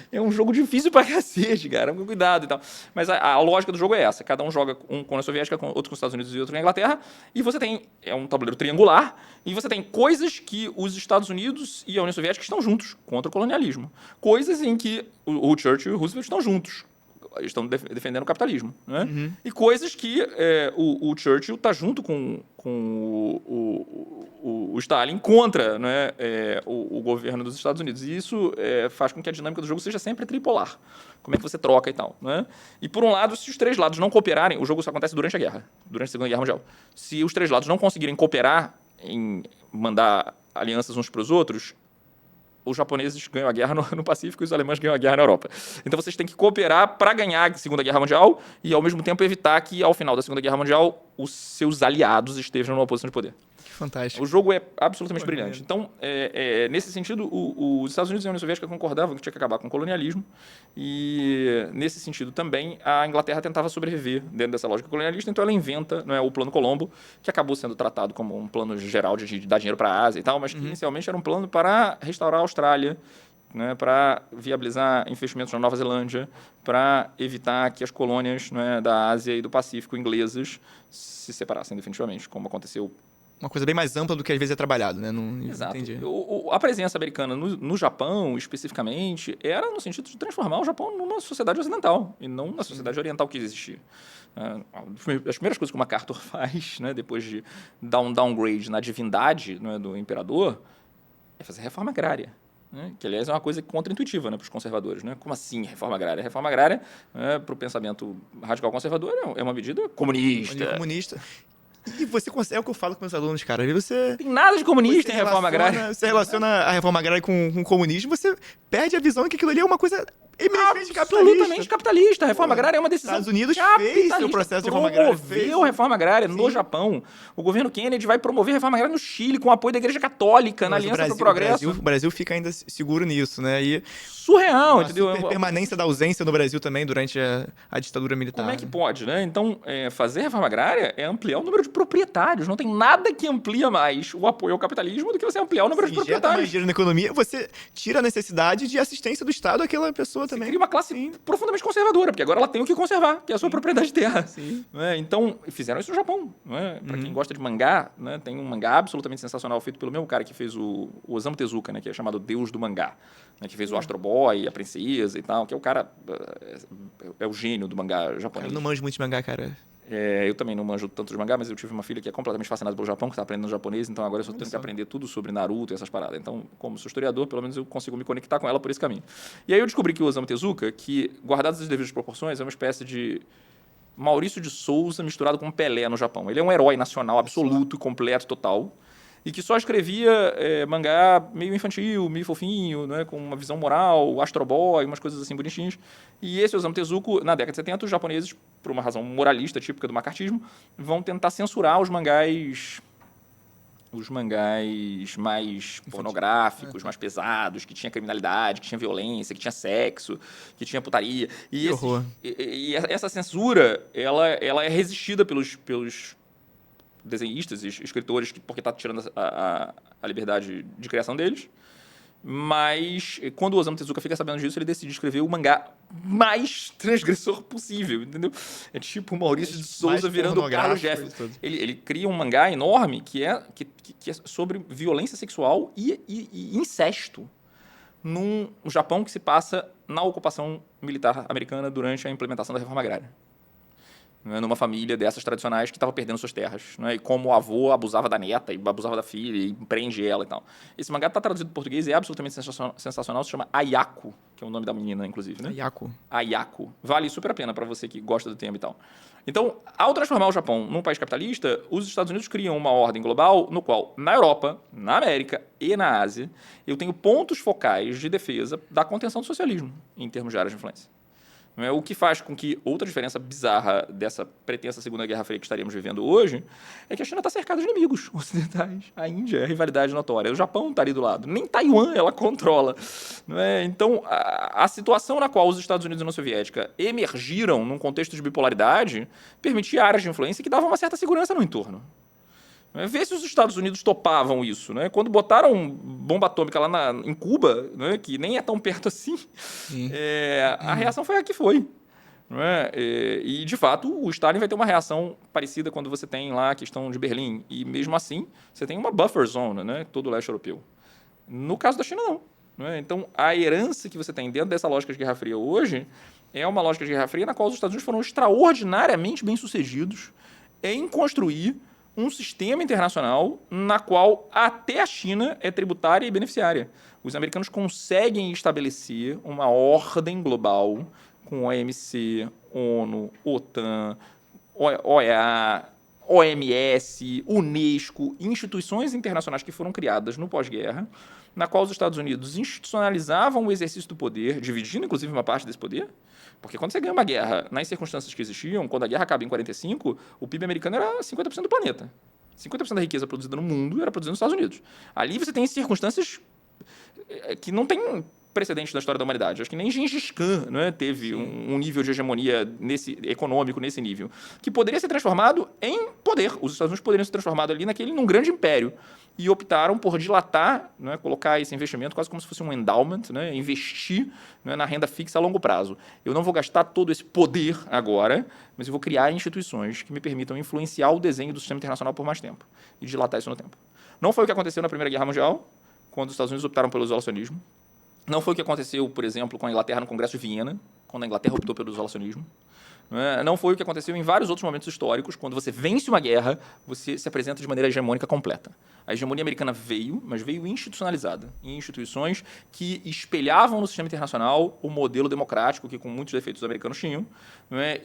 É um jogo difícil pra cacete, cara. Cuidado e tal. Mas a lógica do jogo é essa. Cada um joga um com a Soviética, outro com os Estados Unidos e outro com a Inglaterra. E você tem... É um tabuleiro triangular. E você tem coisas que os Estados Unidos e a União Soviética estão juntos contra o colonialismo. Coisas em que o Churchill e o Roosevelt estão juntos estão defendendo o capitalismo. Né? E coisas que o Churchill está junto com o Stalin contra, né, o governo dos Estados Unidos. E isso faz com que a dinâmica do jogo seja sempre tripolar. Como é que você troca e tal. Né? E, por um lado, se os três lados não cooperarem, o jogo só acontece durante a guerra, durante a Segunda Guerra Mundial. Se os três lados não conseguirem cooperar em mandar alianças uns para os outros, os japoneses ganham a guerra no Pacífico e os alemães ganham a guerra na Europa. Então vocês têm que cooperar para ganhar a Segunda Guerra Mundial e, ao mesmo tempo, evitar que, ao final da Segunda Guerra Mundial, os seus aliados estejam numa posição de poder. Que fantástico. O jogo é absolutamente brilhante. Então, nesse sentido, os Estados Unidos e a União Soviética concordavam que tinha que acabar com o colonialismo e, nesse sentido também, a Inglaterra tentava sobreviver dentro dessa lógica colonialista, então ela inventa, não é, o Plano Colombo, que acabou sendo tratado como um plano geral de dar dinheiro para a Ásia e tal, mas que inicialmente era um plano para restaurar a Austrália, né, para viabilizar investimentos na Nova Zelândia, para evitar que as colônias, né, da Ásia e do Pacífico inglesas se separassem definitivamente, como aconteceu. Uma coisa bem mais ampla do que às vezes é trabalhado, né? Não Exato. entendi. A presença americana no Japão, especificamente, era no sentido de transformar o Japão numa sociedade ocidental e não na sociedade oriental que existia. As primeiras coisas que o MacArthur faz, né, depois de dar um downgrade na divindade, né, do imperador, é fazer reforma agrária. Né? Que, aliás, é uma coisa contra-intuitiva, né, para os conservadores. Né? Como assim reforma agrária? Reforma agrária, né, para o pensamento radical conservador, é uma medida comunista. E você consegue, é o que eu falo com meus alunos, cara. Você tem nada de comunista em reforma agrária. Você relaciona a reforma agrária com o comunismo, você perde a visão de que aquilo ali é uma coisa eminentemente capitalista. Absolutamente capitalista. A reforma agrária é uma decisão. Os Estados Unidos fez o processo de reforma agrária. Promoveu a reforma agrária no Japão. O governo Kennedy vai promover a reforma agrária no Chile com o apoio da Igreja Católica, na Aliança para o Progresso. O Brasil fica ainda seguro nisso, né? E surreal, entendeu? A permanência da ausência no Brasil também durante a ditadura militar. Como é que pode, né? Então, fazer reforma agrária é ampliar o número de proprietários. Não tem nada que amplia mais o apoio ao capitalismo do que você ampliar o número de proprietários. Mais dinheiro na economia, você tira a necessidade de assistência do Estado àquela pessoa também. Você cria uma classe profundamente conservadora, porque agora ela tem o que conservar, que é a sua propriedade de terra. Né? Então, fizeram isso no Japão. Né? Para quem gosta de mangá, né? Tem um mangá absolutamente sensacional feito pelo mesmo cara que fez o Osamu Tezuka, né? Que é chamado Deus do Mangá, né? Que fez o Astro Boy, a Princesa e tal, que é o cara, é o gênio do mangá japonês. Eu não manjo muito de mangá, cara. Eu também não manjo tanto de mangá, mas eu tive uma filha que é completamente fascinada pelo Japão, que está aprendendo japonês, então agora eu só tenho que aprender tudo sobre Naruto e essas paradas. Então, como sou historiador, pelo menos eu consigo me conectar com ela por esse caminho. E aí eu descobri que o Osamu Tezuka, que, guardadas as devidas proporções, é uma espécie de Maurício de Souza misturado com Pelé no Japão. Ele é um herói nacional absoluto, completo, total, e que só escrevia mangá meio infantil, meio fofinho, né, com uma visão moral, Astro Boy, umas coisas assim bonitinhas. E esse Osamu Tezuka, na década de 70, os japoneses, por uma razão moralista típica do macartismo, vão tentar censurar os mangás mais pornográficos, mais pesados, que tinha criminalidade, que tinha violência, que tinha sexo, que tinha putaria. E essa censura, ela é resistida pelos desenhistas e escritores, porque está tirando a liberdade de criação deles. Mas, quando o Osamu Tezuka fica sabendo disso, ele decide escrever o mangá mais transgressor possível, entendeu? É tipo o Maurício de Souza virando o Carlos Jefferson. Ele cria um mangá enorme que é sobre violência sexual e incesto num Japão que se passa na ocupação militar americana durante a implementação da reforma agrária. Numa família dessas tradicionais que estava perdendo suas terras. Né? E como o avô abusava da neta, e abusava da filha, e prende ela e tal. Esse mangá está traduzido para português e é absolutamente sensacional, se chama Ayako, que é o nome da menina, inclusive. Né? Ayako. Vale super a pena para você que gosta do tema e tal. Então, ao transformar o Japão num país capitalista, os Estados Unidos criam uma ordem global no qual, na Europa, na América e na Ásia, eu tenho pontos focais de defesa da contenção do socialismo, em termos de áreas de influência. O que faz com que outra diferença bizarra dessa pretensa Segunda Guerra Fria que estaríamos vivendo hoje é que a China está cercada de inimigos ocidentais. A Índia é a rivalidade notória. O Japão está ali do lado. Nem Taiwan ela controla. Então, a situação na qual os Estados Unidos e a União Soviética emergiram num contexto de bipolaridade permitia áreas de influência que davam uma certa segurança no entorno. Vê se os Estados Unidos topavam isso. Né? Quando botaram bomba atômica lá em Cuba, né, que nem é tão perto assim, a reação foi a que foi. Né? E, de fato, o Stalin vai ter uma reação parecida quando você tem lá a questão de Berlim. E, mesmo assim, você tem uma buffer zone, né, todo o leste europeu. No caso da China, não. não é? Então, a herança que você tem dentro dessa lógica de Guerra Fria hoje é uma lógica de Guerra Fria na qual os Estados Unidos foram extraordinariamente bem-sucedidos em construir um sistema internacional na qual até a China é tributária e beneficiária. Os americanos conseguem estabelecer uma ordem global com OMC, ONU, OTAN, OEA, OMS, Unesco, instituições internacionais que foram criadas no pós-guerra, na qual os Estados Unidos institucionalizavam o exercício do poder, dividindo inclusive uma parte desse poder, porque quando você ganha uma guerra nas circunstâncias que existiam, quando a guerra acaba em 45, o PIB americano era 50% do planeta. 50% da riqueza produzida no mundo era produzida nos Estados Unidos. Ali você tem circunstâncias que não tem precedente na história da humanidade. Acho que nem Gengis Khan, né, teve um nível de hegemonia econômico nesse nível, que poderia ser transformado em poder. Os Estados Unidos poderiam ser transformados ali num grande império. E optaram por dilatar, né, colocar esse investimento quase como se fosse um endowment, né, investir, né, na renda fixa a longo prazo. Eu não vou gastar todo esse poder agora, mas eu vou criar instituições que me permitam influenciar o desenho do sistema internacional por mais tempo e dilatar isso no tempo. Não foi o que aconteceu na Primeira Guerra Mundial, quando os Estados Unidos optaram pelo isolacionismo. Não foi o que aconteceu, por exemplo, com a Inglaterra no Congresso de Viena, quando a Inglaterra optou pelo isolacionismo. Não foi o que aconteceu em vários outros momentos históricos. Quando você vence uma guerra, você se apresenta de maneira hegemônica completa. A hegemonia americana veio, mas veio institucionalizada, em instituições que espelhavam no sistema internacional o modelo democrático que, com muitos defeitos, os americanos tinham,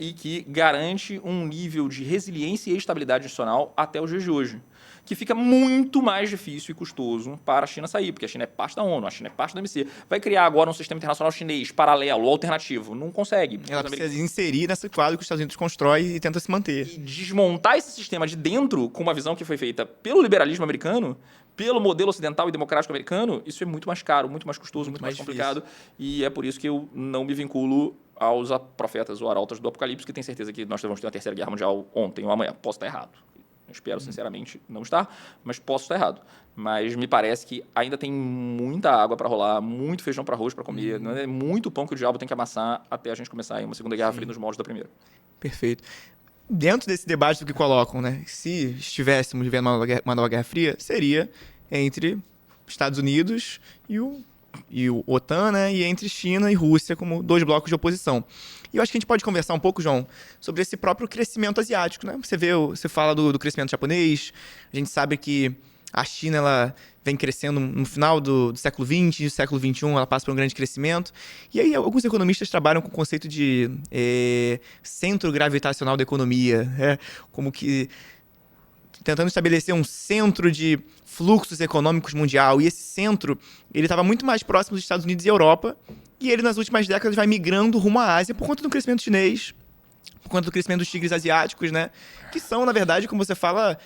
e que garante um nível de resiliência e estabilidade institucional até os dias de hoje, que fica muito mais difícil e custoso para a China sair, porque a China é parte da ONU, a China é parte da OMC. Vai criar agora um sistema internacional chinês paralelo, alternativo. Não consegue. Ela precisa inserir nesse quadro que os Estados Unidos constrói e tenta se manter. E desmontar esse sistema de dentro, com uma visão que foi feita pelo liberalismo americano, pelo modelo ocidental e democrático americano, isso é muito mais caro, muito mais custoso, muito mais complicado. E é por isso que eu não me vinculo aos profetas ou arautas do Apocalipse, que tenho certeza que nós vamos ter uma terceira guerra mundial ontem ou amanhã. Posso estar errado. Espero, sinceramente, não estar, mas posso estar errado. Mas me parece que ainda tem muita água para rolar, muito feijão para arroz para comer, não é muito pão que o diabo tem que amassar até a gente começar em uma segunda guerra fria nos moldes da primeira. Perfeito. Dentro desse debate do que colocam, né, se estivéssemos vivendo uma nova guerra fria, seria entre Estados Unidos e o OTAN, né, e entre China e Rússia como dois blocos de oposição. E eu acho que a gente pode conversar um pouco, João, sobre esse próprio crescimento asiático, né? Você fala do crescimento japonês, a gente sabe que a China ela vem crescendo no final do século XX, século XXI, ela passa por um grande crescimento. E aí alguns economistas trabalham com o conceito de centro gravitacional da economia, como que tentando estabelecer um centro de fluxos econômicos mundial. E esse centro ele estava muito mais próximo dos Estados Unidos e Europa, e ele, nas últimas décadas, vai migrando rumo à Ásia por conta do crescimento chinês, por conta do crescimento dos tigres asiáticos, né? Que são, na verdade, como você fala,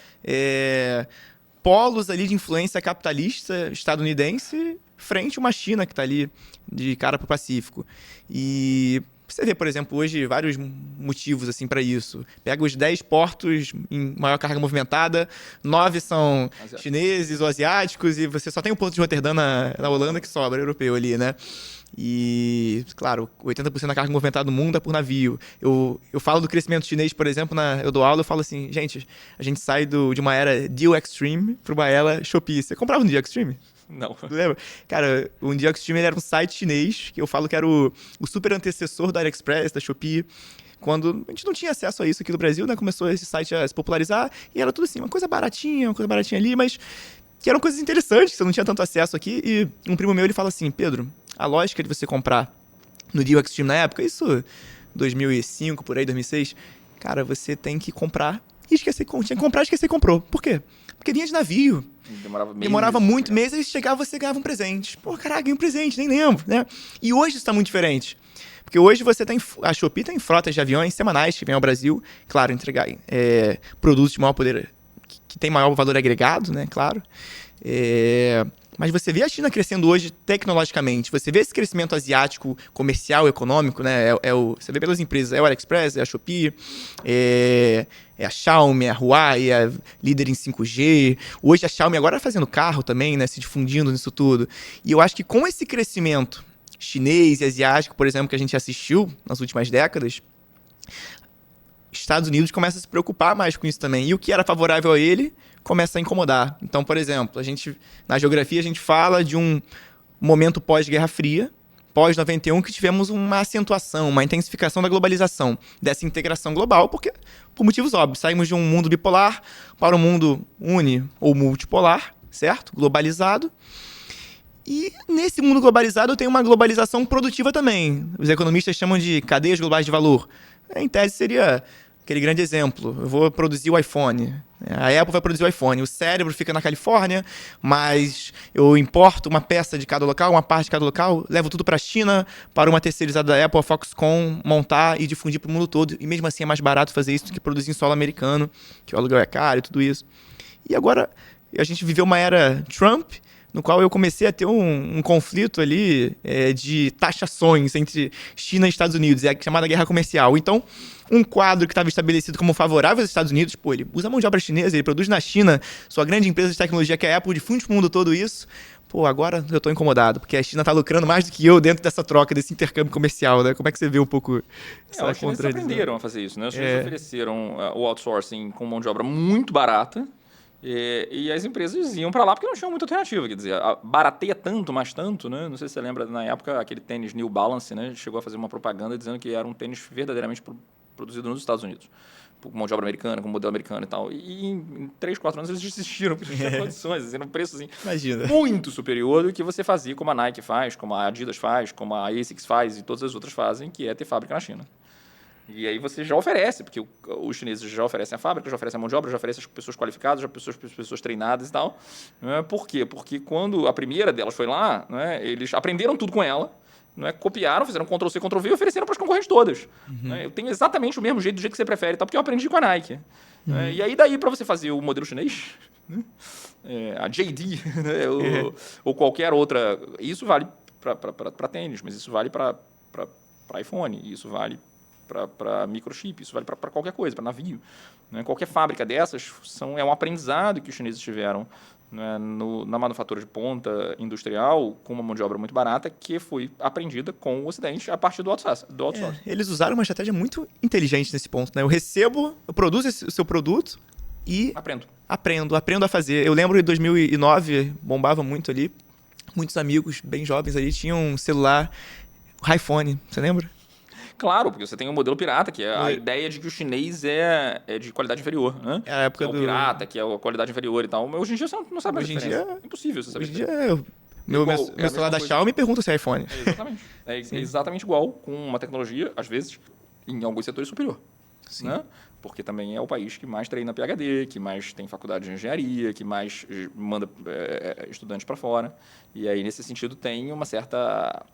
polos ali de influência capitalista estadunidense frente a uma China que está ali de cara para o Pacífico. E você vê, por exemplo, hoje vários motivos assim, para isso. Pega os 10 portos em maior carga movimentada, 9 são chineses ou asiáticos, e você só tem o porto de Roterdã na Holanda que sobra, europeu ali, né? E, claro, 80% da carga movimentada do mundo é por navio. Eu falo do crescimento chinês, por exemplo, eu dou aula, eu falo assim, gente, a gente sai de uma era Deal Extreme para uma era Shopee. Você comprava no Deal Extreme? Não. Lembra? Cara, o Deal Extreme era um site chinês, que eu falo que era o super antecessor da AliExpress, da Shopee. Quando a gente não tinha acesso a isso aqui no Brasil, né? Começou esse site a se popularizar, e era tudo assim, uma coisa baratinha ali, mas que eram coisas interessantes, que você não tinha tanto acesso aqui. E um primo meu, ele fala assim, Pedro, a lógica de você comprar no Deal Extreme na época, isso 2005, por aí, 2006, cara, você tem que comprar e esquecer, tinha que comprar e esquecer e comprou. Por quê? Porque vinha de navio. Demorava muito meses, e chegava, você ganhava um presente. Pô, caraca, ganhei um presente, nem lembro, né? E hoje isso está muito diferente. Porque hoje a Shopee tem frotas de aviões semanais que vêm ao Brasil, claro, entregar produtos de maior poder, que tem maior valor agregado, né, claro. Mas você vê a China crescendo hoje tecnologicamente, você vê esse crescimento asiático, comercial, econômico, né? Você vê pelas empresas, é o AliExpress, é a Shopee, é a Xiaomi, é a Huawei, é a líder em 5G. Hoje a Xiaomi agora fazendo carro também, né? Se difundindo nisso tudo. E eu acho que com esse crescimento chinês e asiático, por exemplo, que a gente assistiu nas últimas décadas, Estados Unidos começa a se preocupar mais com isso também. E o que era favorável a ele começa a incomodar. Então, por exemplo, na geografia a gente fala de um momento pós-Guerra Fria, pós-91, que tivemos uma acentuação, uma intensificação da globalização, dessa integração global, porque, por motivos óbvios, saímos de um mundo bipolar para um mundo ou multipolar, certo? Globalizado. E nesse mundo globalizado tem uma globalização produtiva também. Os economistas chamam de cadeias globais de valor. Em tese seria aquele grande exemplo. Eu vou produzir o iPhone. A Apple vai produzir o iPhone. O cérebro fica na Califórnia, mas eu importo uma peça de cada local, uma parte de cada local, levo tudo para a China, para uma terceirizada da Apple, a Foxconn, montar e difundir para o mundo todo. E mesmo assim é mais barato fazer isso do que produzir em solo americano, que o aluguel é caro e tudo isso. E agora a gente viveu uma era Trump, no qual eu comecei a ter um conflito ali de taxações entre China e Estados Unidos, é a chamada guerra comercial. Então, um quadro que estava estabelecido como favorável aos Estados Unidos, ele usa mão de obra chinesa, ele produz na China, sua grande empresa de tecnologia que é a Apple difunde para o mundo todo isso. Agora eu estou incomodado, porque a China está lucrando mais do que eu dentro dessa troca, desse intercâmbio comercial, né? Como é que você vê um pouco essa os chineses aprenderam a fazer isso, né? Os chineses ofereceram o outsourcing com mão de obra muito barata, e as empresas iam para lá porque não tinham muita alternativa. Quer dizer, barateia tanto, mais tanto, né? Não sei se você lembra, na época, aquele tênis New Balance, né? Chegou a fazer uma propaganda dizendo que era um tênis verdadeiramente produzido nos Estados Unidos, com mão de obra americana, com modelo americano e tal. E em 3, 4 anos eles desistiram, porque não tinha condições, assim, um preço assim, muito superior do que você fazia, como a Nike faz, como a Adidas faz, como a ASICS faz e todas as outras fazem, que é ter fábrica na China. E aí você já oferece, porque os chineses já oferecem a fábrica, já oferecem a mão de obra, já oferecem as pessoas qualificadas, já pessoas treinadas e tal. Por quê? Porque quando a primeira delas foi lá, eles aprenderam tudo com ela, copiaram, fizeram Ctrl-C, Ctrl-V e ofereceram para as concorrentes todas. Eu tenho exatamente o mesmo jeito, do jeito que você prefere, porque eu aprendi com a Nike. E aí daí para você fazer o modelo chinês, a JD, ou qualquer outra, isso vale para tênis, mas isso vale para iPhone, isso vale para microchip, isso vale para qualquer coisa, para navio. Qualquer fábrica dessas é um aprendizado que os chineses tiveram na manufatura de ponta industrial, com uma mão de obra muito barata, que foi aprendida com o Ocidente a partir do outsourcing. Eles usaram uma estratégia muito inteligente nesse ponto. Eu eu produzo o seu produto e aprendo a fazer. Eu lembro em 2009, bombava muito ali, muitos amigos bem jovens ali tinham um celular iPhone, você lembra? Claro, porque você tem um modelo pirata, que é a ideia de que o chinês é de qualidade inferior. Né? É a época o pirata, que é a qualidade inferior e tal. Mas hoje em dia você não sabe a diferença. É impossível você saber. Hoje em dia, meu celular da Xiaomi me pergunta se é iPhone. Exatamente. É exatamente igual, com uma tecnologia, às vezes, em alguns setores superior. Sim. Né? Porque também é o país que mais treina PhD, que mais tem faculdade de engenharia, que mais manda estudantes para fora. E aí, nesse sentido, tem uma certa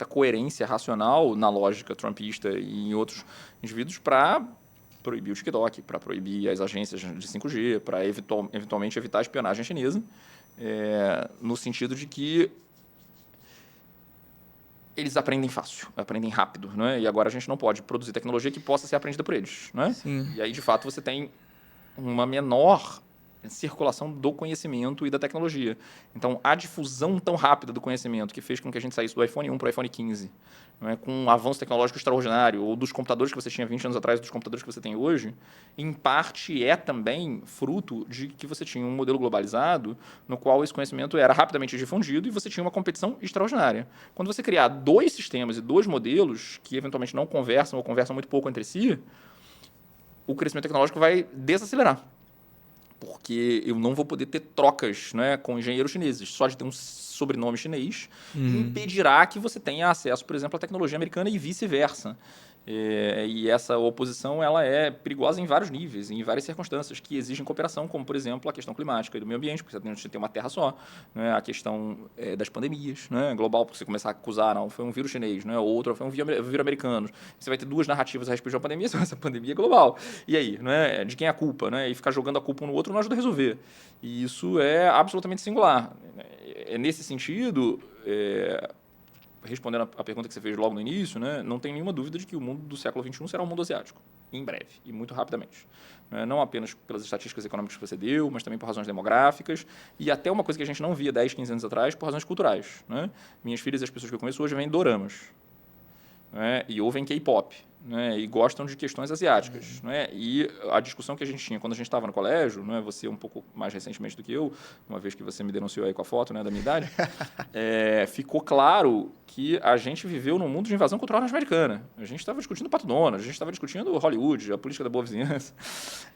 coerência racional na lógica trumpista e em outros indivíduos para proibir o TikTok, para proibir as agências de 5G, para eventualmente evitar a espionagem chinesa, no sentido de que eles aprendem fácil, aprendem rápido, e agora a gente não pode produzir tecnologia que possa ser aprendida por eles. Sim. E aí, de fato, você tem uma menor circulação do conhecimento e da tecnologia. Então, a difusão tão rápida do conhecimento que fez com que a gente saísse do iPhone 1 para o iPhone 15, com um avanço tecnológico extraordinário, ou dos computadores que você tinha 20 anos atrás, dos computadores que você tem hoje, em parte é também fruto de que você tinha um modelo globalizado no qual esse conhecimento era rapidamente difundido e você tinha uma competição extraordinária. Quando você criar 2 sistemas e 2 modelos que eventualmente não conversam ou conversam muito pouco entre si, o crescimento tecnológico vai desacelerar. Porque eu não vou poder ter trocas com engenheiros chineses. Só de ter um sobrenome chinês impedirá que você tenha acesso, por exemplo, à tecnologia americana e vice-versa. E essa oposição ela é perigosa em vários níveis, em várias circunstâncias que exigem cooperação, como, por exemplo, a questão climática e do meio ambiente, porque você tem uma terra só, a questão das pandemias, global, porque você começar a acusar, não, foi um vírus chinês, ou outro foi um vírus americano. Você vai ter 2 narrativas a respeito de uma pandemia, essa pandemia é global. E aí, de quem é a culpa? E ficar jogando a culpa um no outro não ajuda a resolver. E isso é absolutamente singular. Nesse sentido, respondendo a pergunta que você fez logo no início, não tem nenhuma dúvida de que o mundo do século XXI será um mundo asiático, em breve, e muito rapidamente. Não apenas pelas estatísticas econômicas que você deu, mas também por razões demográficas, e até uma coisa que a gente não via 10, 15 anos atrás, por razões culturais. Minhas filhas e as pessoas que eu conheço hoje veem doramas, e ouvem K-pop. né, e gostam de questões asiáticas. Né? E a discussão que a gente tinha quando a gente estava no colégio, né, você um pouco mais recentemente do que eu, uma vez que você me denunciou aí com a foto, né, da minha idade, ficou claro que a gente viveu num mundo de invasão cultural norte-americana. A gente estava discutindo Pato Donald, a gente estava discutindo Hollywood, a política da boa vizinhança.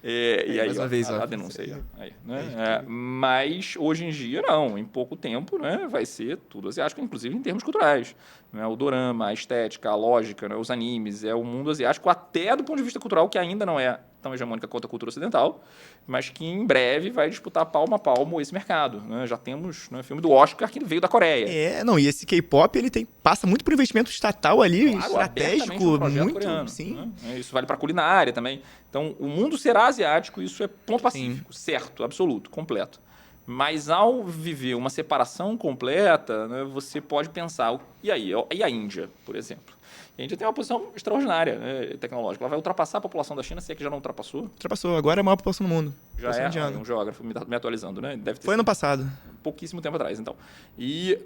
E aí, mais uma vez, a denúncia aí. Né? Mas, hoje em dia, não. Em pouco tempo, né, vai ser tudo asiático, inclusive em termos culturais. Né? O dorama, a estética, a lógica, né, os animes, o mundo asiático, até do ponto de vista cultural, que ainda não é tão hegemônica quanto a cultura ocidental, mas que em breve vai disputar palmo a palmo esse mercado. Né? Já temos, né, filme do Oscar que veio da Coreia. E esse K-pop ele passa muito por investimento estatal ali, claro, estratégico, um projeto muito, coreano, sim. Né? Isso vale para culinária também. Então, o mundo será asiático, isso é ponto pacífico, certo, absoluto, completo. Mas ao viver uma separação completa, né, você pode pensar, e aí? E a Índia, por exemplo? A Índia tem uma posição extraordinária, né, tecnológica. Ela vai ultrapassar a população da China, se é que já não ultrapassou. Ultrapassou, agora é a maior população do mundo. Já é um geógrafo me atualizando, né? Deve ter Foi ano passado. Pouquíssimo tempo atrás, então. E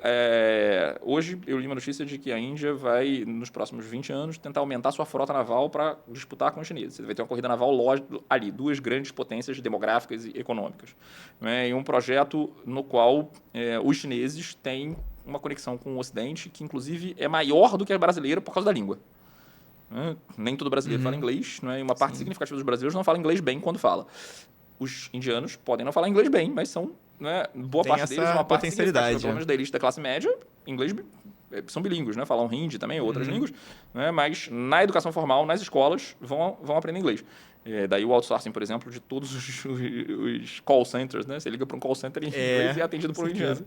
hoje eu li uma notícia de que a Índia vai, nos próximos 20 anos, tentar aumentar sua frota naval para disputar com os chineses. Você vai ter uma corrida naval ali, duas grandes potências demográficas e econômicas. Né? E um projeto no qual os chineses têm uma conexão com o Ocidente que, inclusive, é maior do que a brasileira por causa da língua. Né? Nem todo brasileiro fala inglês, né? E uma parte significativa dos brasileiros não fala inglês bem quando fala. Os indianos podem não falar inglês bem, mas são, né, boa parte deles, uma parte significativa, pelo menos da elite da classe média, inglês são bilíngues, né? Falam hindi também, outras línguas, né? Mas na educação formal, nas escolas, vão aprender inglês. Daí o outsourcing, por exemplo, de todos os call centers, né? Você liga para um call center em inglês e é atendido por um indiano.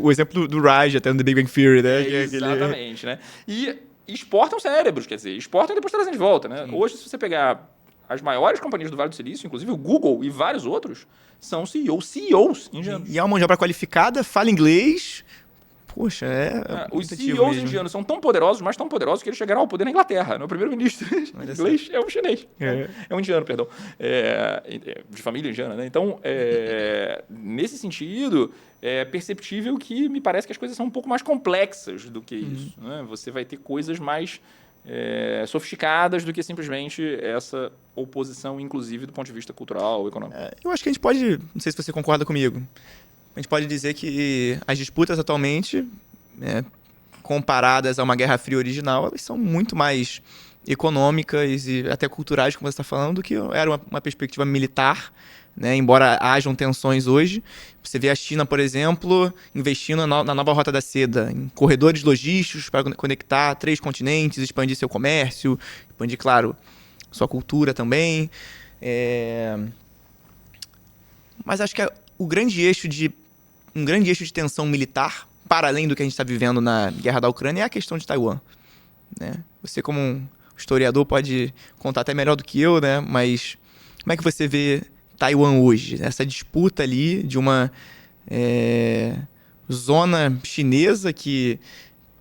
O exemplo do Raj, até no The Big Bang Theory, né? Exatamente, né? E exportam cérebros, quer dizer, exportam e depois trazem de volta, né? Hoje, se você pegar as maiores companhias do Vale do Silício, inclusive o Google e vários outros, são CEOs indianos. E é uma mão de obra qualificada, fala inglês. Poxa, os CEOs indianos são tão poderosos, mas tão poderosos, que eles chegaram ao poder na Inglaterra. Né? O primeiro-ministro inglês é um chinês. É um indiano, perdão. De família indiana. Né? Então, nesse sentido, é perceptível que me parece que as coisas são um pouco mais complexas do que isso. Né? Você vai ter coisas mais sofisticadas do que simplesmente essa oposição, inclusive do ponto de vista cultural, econômico. Eu acho que a gente pode, não sei se você concorda comigo, a gente pode dizer que as disputas atualmente, comparadas a uma Guerra Fria original, elas são muito mais econômicas e até culturais, como você está falando, do que era uma perspectiva militar, né? Embora hajam tensões hoje. Você vê a China, por exemplo, investindo na nova Rota da Seda, em corredores logísticos para conectar 3 continentes, expandir seu comércio, expandir, claro, sua cultura também. Mas acho que um grande eixo de tensão militar, para além do que a gente está vivendo na guerra da Ucrânia, é a questão de Taiwan. Né? Você, como um historiador, pode contar até melhor do que eu, né? Mas como é que você vê Taiwan hoje? Essa disputa ali de uma zona chinesa que,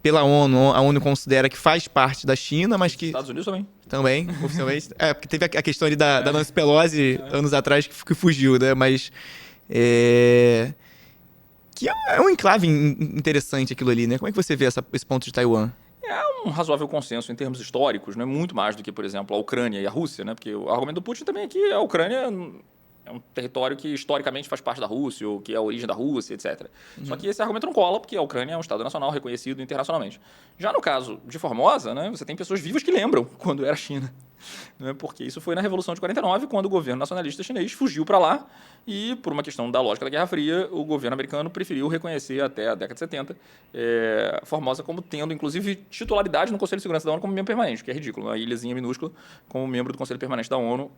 pela ONU, a ONU considera que faz parte da China, mas que... Estados Unidos também. Também, oficialmente. Porque teve a questão ali da Nancy Pelosi, anos atrás, que fugiu, né? Mas... que é um enclave interessante aquilo ali, né? Como é que você vê esse ponto de Taiwan? É um razoável consenso em termos históricos, né? Muito mais do que, por exemplo, a Ucrânia e a Rússia, né? Porque o argumento do Putin também é que a Ucrânia é um território que historicamente faz parte da Rússia, ou que é a origem da Rússia, etc. Só que esse argumento não cola, porque a Ucrânia é um Estado nacional reconhecido internacionalmente. Já no caso de Formosa, né, você tem pessoas vivas que lembram quando era China. Né, porque isso foi na Revolução de 49, quando o governo nacionalista chinês fugiu para lá e, por uma questão da lógica da Guerra Fria, o governo americano preferiu reconhecer até a década de 70 Formosa como tendo, inclusive, titularidade no Conselho de Segurança da ONU como membro permanente, que é ridículo, uma ilhazinha minúscula como membro do Conselho Permanente da ONU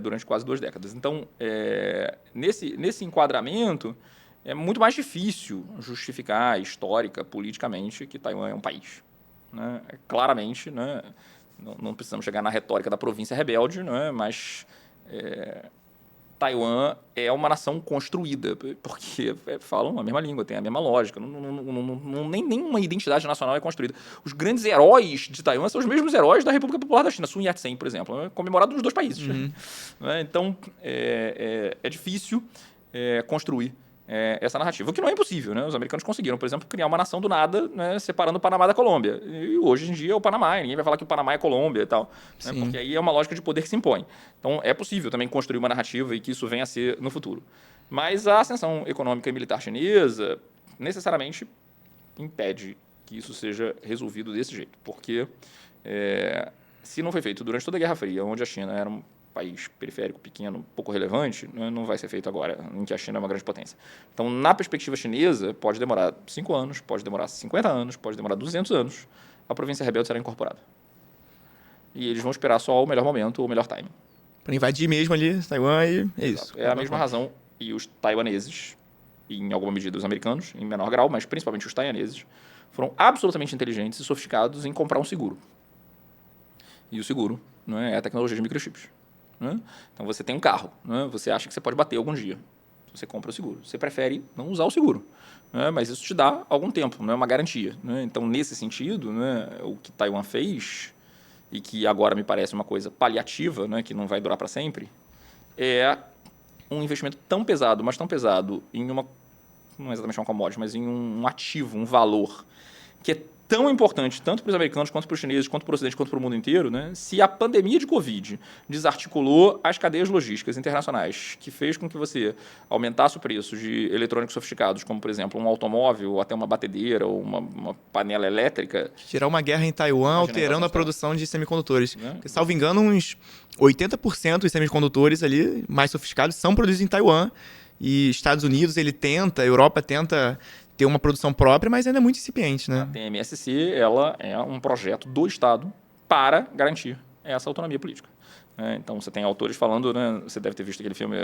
durante quase 2 décadas. Então, nesse enquadramento, é muito mais difícil justificar histórica, politicamente, que Taiwan é um país. Né? Claramente, né? Não precisamos chegar na retórica da província rebelde, não é? Mas Taiwan é uma nação construída, porque falam a mesma língua, tem a mesma lógica, nenhuma identidade nacional é construída. Os grandes heróis de Taiwan são os mesmos heróis da República Popular da China, Sun Yat-sen, por exemplo, comemorado nos 2 países. Então, é difícil construir essa narrativa, o que não é impossível, né? Os americanos conseguiram, por exemplo, criar uma nação do nada, né, separando o Panamá da Colômbia. E hoje em dia é o Panamá, ninguém vai falar que o Panamá é Colômbia e tal, né? Porque aí é uma lógica de poder que se impõe. Então é possível também construir uma narrativa e que isso venha a ser no futuro. Mas a ascensão econômica e militar chinesa necessariamente impede que isso seja resolvido desse jeito, porque se não foi feito durante toda a Guerra Fria, onde a China era um país periférico, pequeno, pouco relevante, não vai ser feito agora, em que a China é uma grande potência. Então, na perspectiva chinesa, pode demorar 5 anos, pode demorar 50 anos, pode demorar 200 anos, a província rebelde será incorporada. E eles vão esperar só o melhor momento, o melhor timing. Para invadir mesmo ali Taiwan e é isso. É a mesma razão. E os taiwaneses, e em alguma medida os americanos, em menor grau, mas principalmente os taiwaneses, foram absolutamente inteligentes e sofisticados em comprar um seguro. E o seguro, não é a tecnologia de microchips. Né? Então, você tem um carro, né? Você acha que você pode bater algum dia. Você compra o seguro. Você prefere não usar o seguro. Né? Mas isso te dá algum tempo, não é uma garantia. Né? Então, nesse sentido, né, o que Taiwan fez, e que agora me parece uma coisa paliativa, né, que não vai durar para sempre, é um investimento tão pesado, mas tão pesado, em uma, não é exatamente uma commodity, mas em um ativo, um valor, que é tão importante, tanto para os americanos, quanto para os chineses, quanto para o Ocidente, quanto para o mundo inteiro, né? Se a pandemia de Covid desarticulou as cadeias logísticas internacionais, que fez com que você aumentasse o preço de eletrônicos sofisticados, como, por exemplo, um automóvel, ou até uma batedeira, ou uma panela elétrica... Tirar uma guerra em Taiwan, alterando a produção de semicondutores. Porque, salvo engano, uns 80% dos semicondutores ali, mais sofisticados, são produzidos em Taiwan. E Estados Unidos, ele tenta, a Europa tenta... ter uma produção própria, mas ainda é muito incipiente, né? A TMSC, ela é um projeto do Estado para garantir essa autonomia política. Então, você tem autores falando, né, você deve ter visto aquele filme,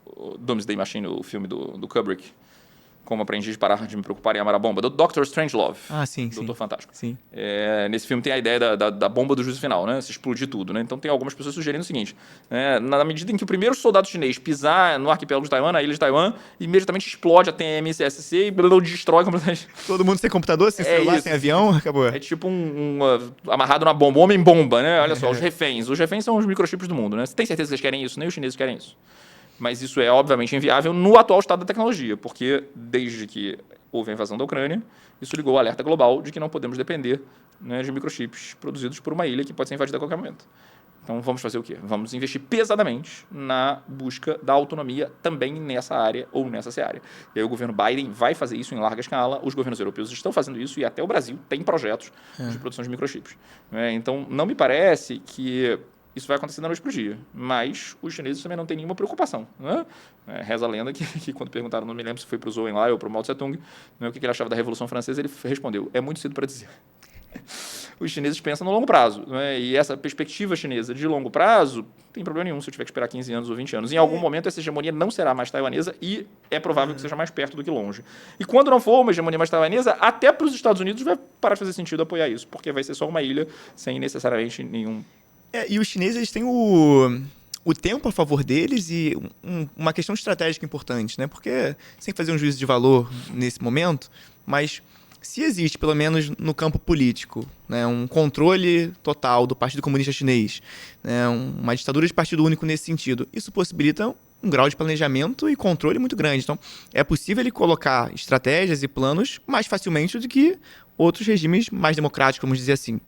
o Doomsday Machine, o filme do Kubrick, Como Aprendi a Parar de Me Preocupar em Amar a Bomba, do Dr. Strangelove, Doutor Fantástico. Sim. Nesse filme tem a ideia da bomba do juízo final, né? Se explodir tudo. Né? Então tem algumas pessoas sugerindo o seguinte, na medida em que o primeiro soldado chinês pisar no arquipélago de Taiwan, na ilha de Taiwan, imediatamente explode a TMSSC e destrói completamente. Todo mundo sem computador, sem celular, sem avião, acabou. É tipo amarrado na bomba, homem-bomba, né? Olha só, os reféns. Os reféns são os microchips do mundo, né? Você tem certeza que eles querem isso? Nem os chineses querem isso. Mas isso é, obviamente, inviável no atual estado da tecnologia, porque desde que houve a invasão da Ucrânia, isso ligou o alerta global de que não podemos depender, né, de microchips produzidos por uma ilha que pode ser invadida a qualquer momento. Então, vamos fazer o quê? Vamos investir pesadamente na busca da autonomia também nessa área ou nessa seara. E aí o governo Biden vai fazer isso em larga escala, os governos europeus estão fazendo isso e até o Brasil tem projetos de produção de microchips. Então, não me parece que isso vai acontecer da noite para o dia. Mas os chineses também não têm nenhuma preocupação. Né? Reza a lenda que quando perguntaram, não me lembro se foi para o Zhou Enlai ou para o Mao Tse-tung, né, o que ele achava da Revolução Francesa, ele respondeu, é muito cedo para dizer. Os chineses pensam no longo prazo. Né? E essa perspectiva chinesa de longo prazo, não tem problema nenhum se eu tiver que esperar 15 anos ou 20 anos. Em algum momento, essa hegemonia não será mais taiwanesa e é provável que seja mais perto do que longe. E quando não for uma hegemonia mais taiwanesa, até para os Estados Unidos vai parar de fazer sentido apoiar isso, porque vai ser só uma ilha sem necessariamente nenhum... E os chineses eles têm o tempo a favor deles e uma questão estratégica importante, né? Porque sem fazer um juízo de valor nesse momento, mas se existe, pelo menos no campo político, né, um controle total do Partido Comunista Chinês, né, uma ditadura de partido único nesse sentido, isso possibilita um grau de planejamento e controle muito grande. Então, é possível ele colocar estratégias e planos mais facilmente do que outros regimes mais democráticos, vamos dizer assim.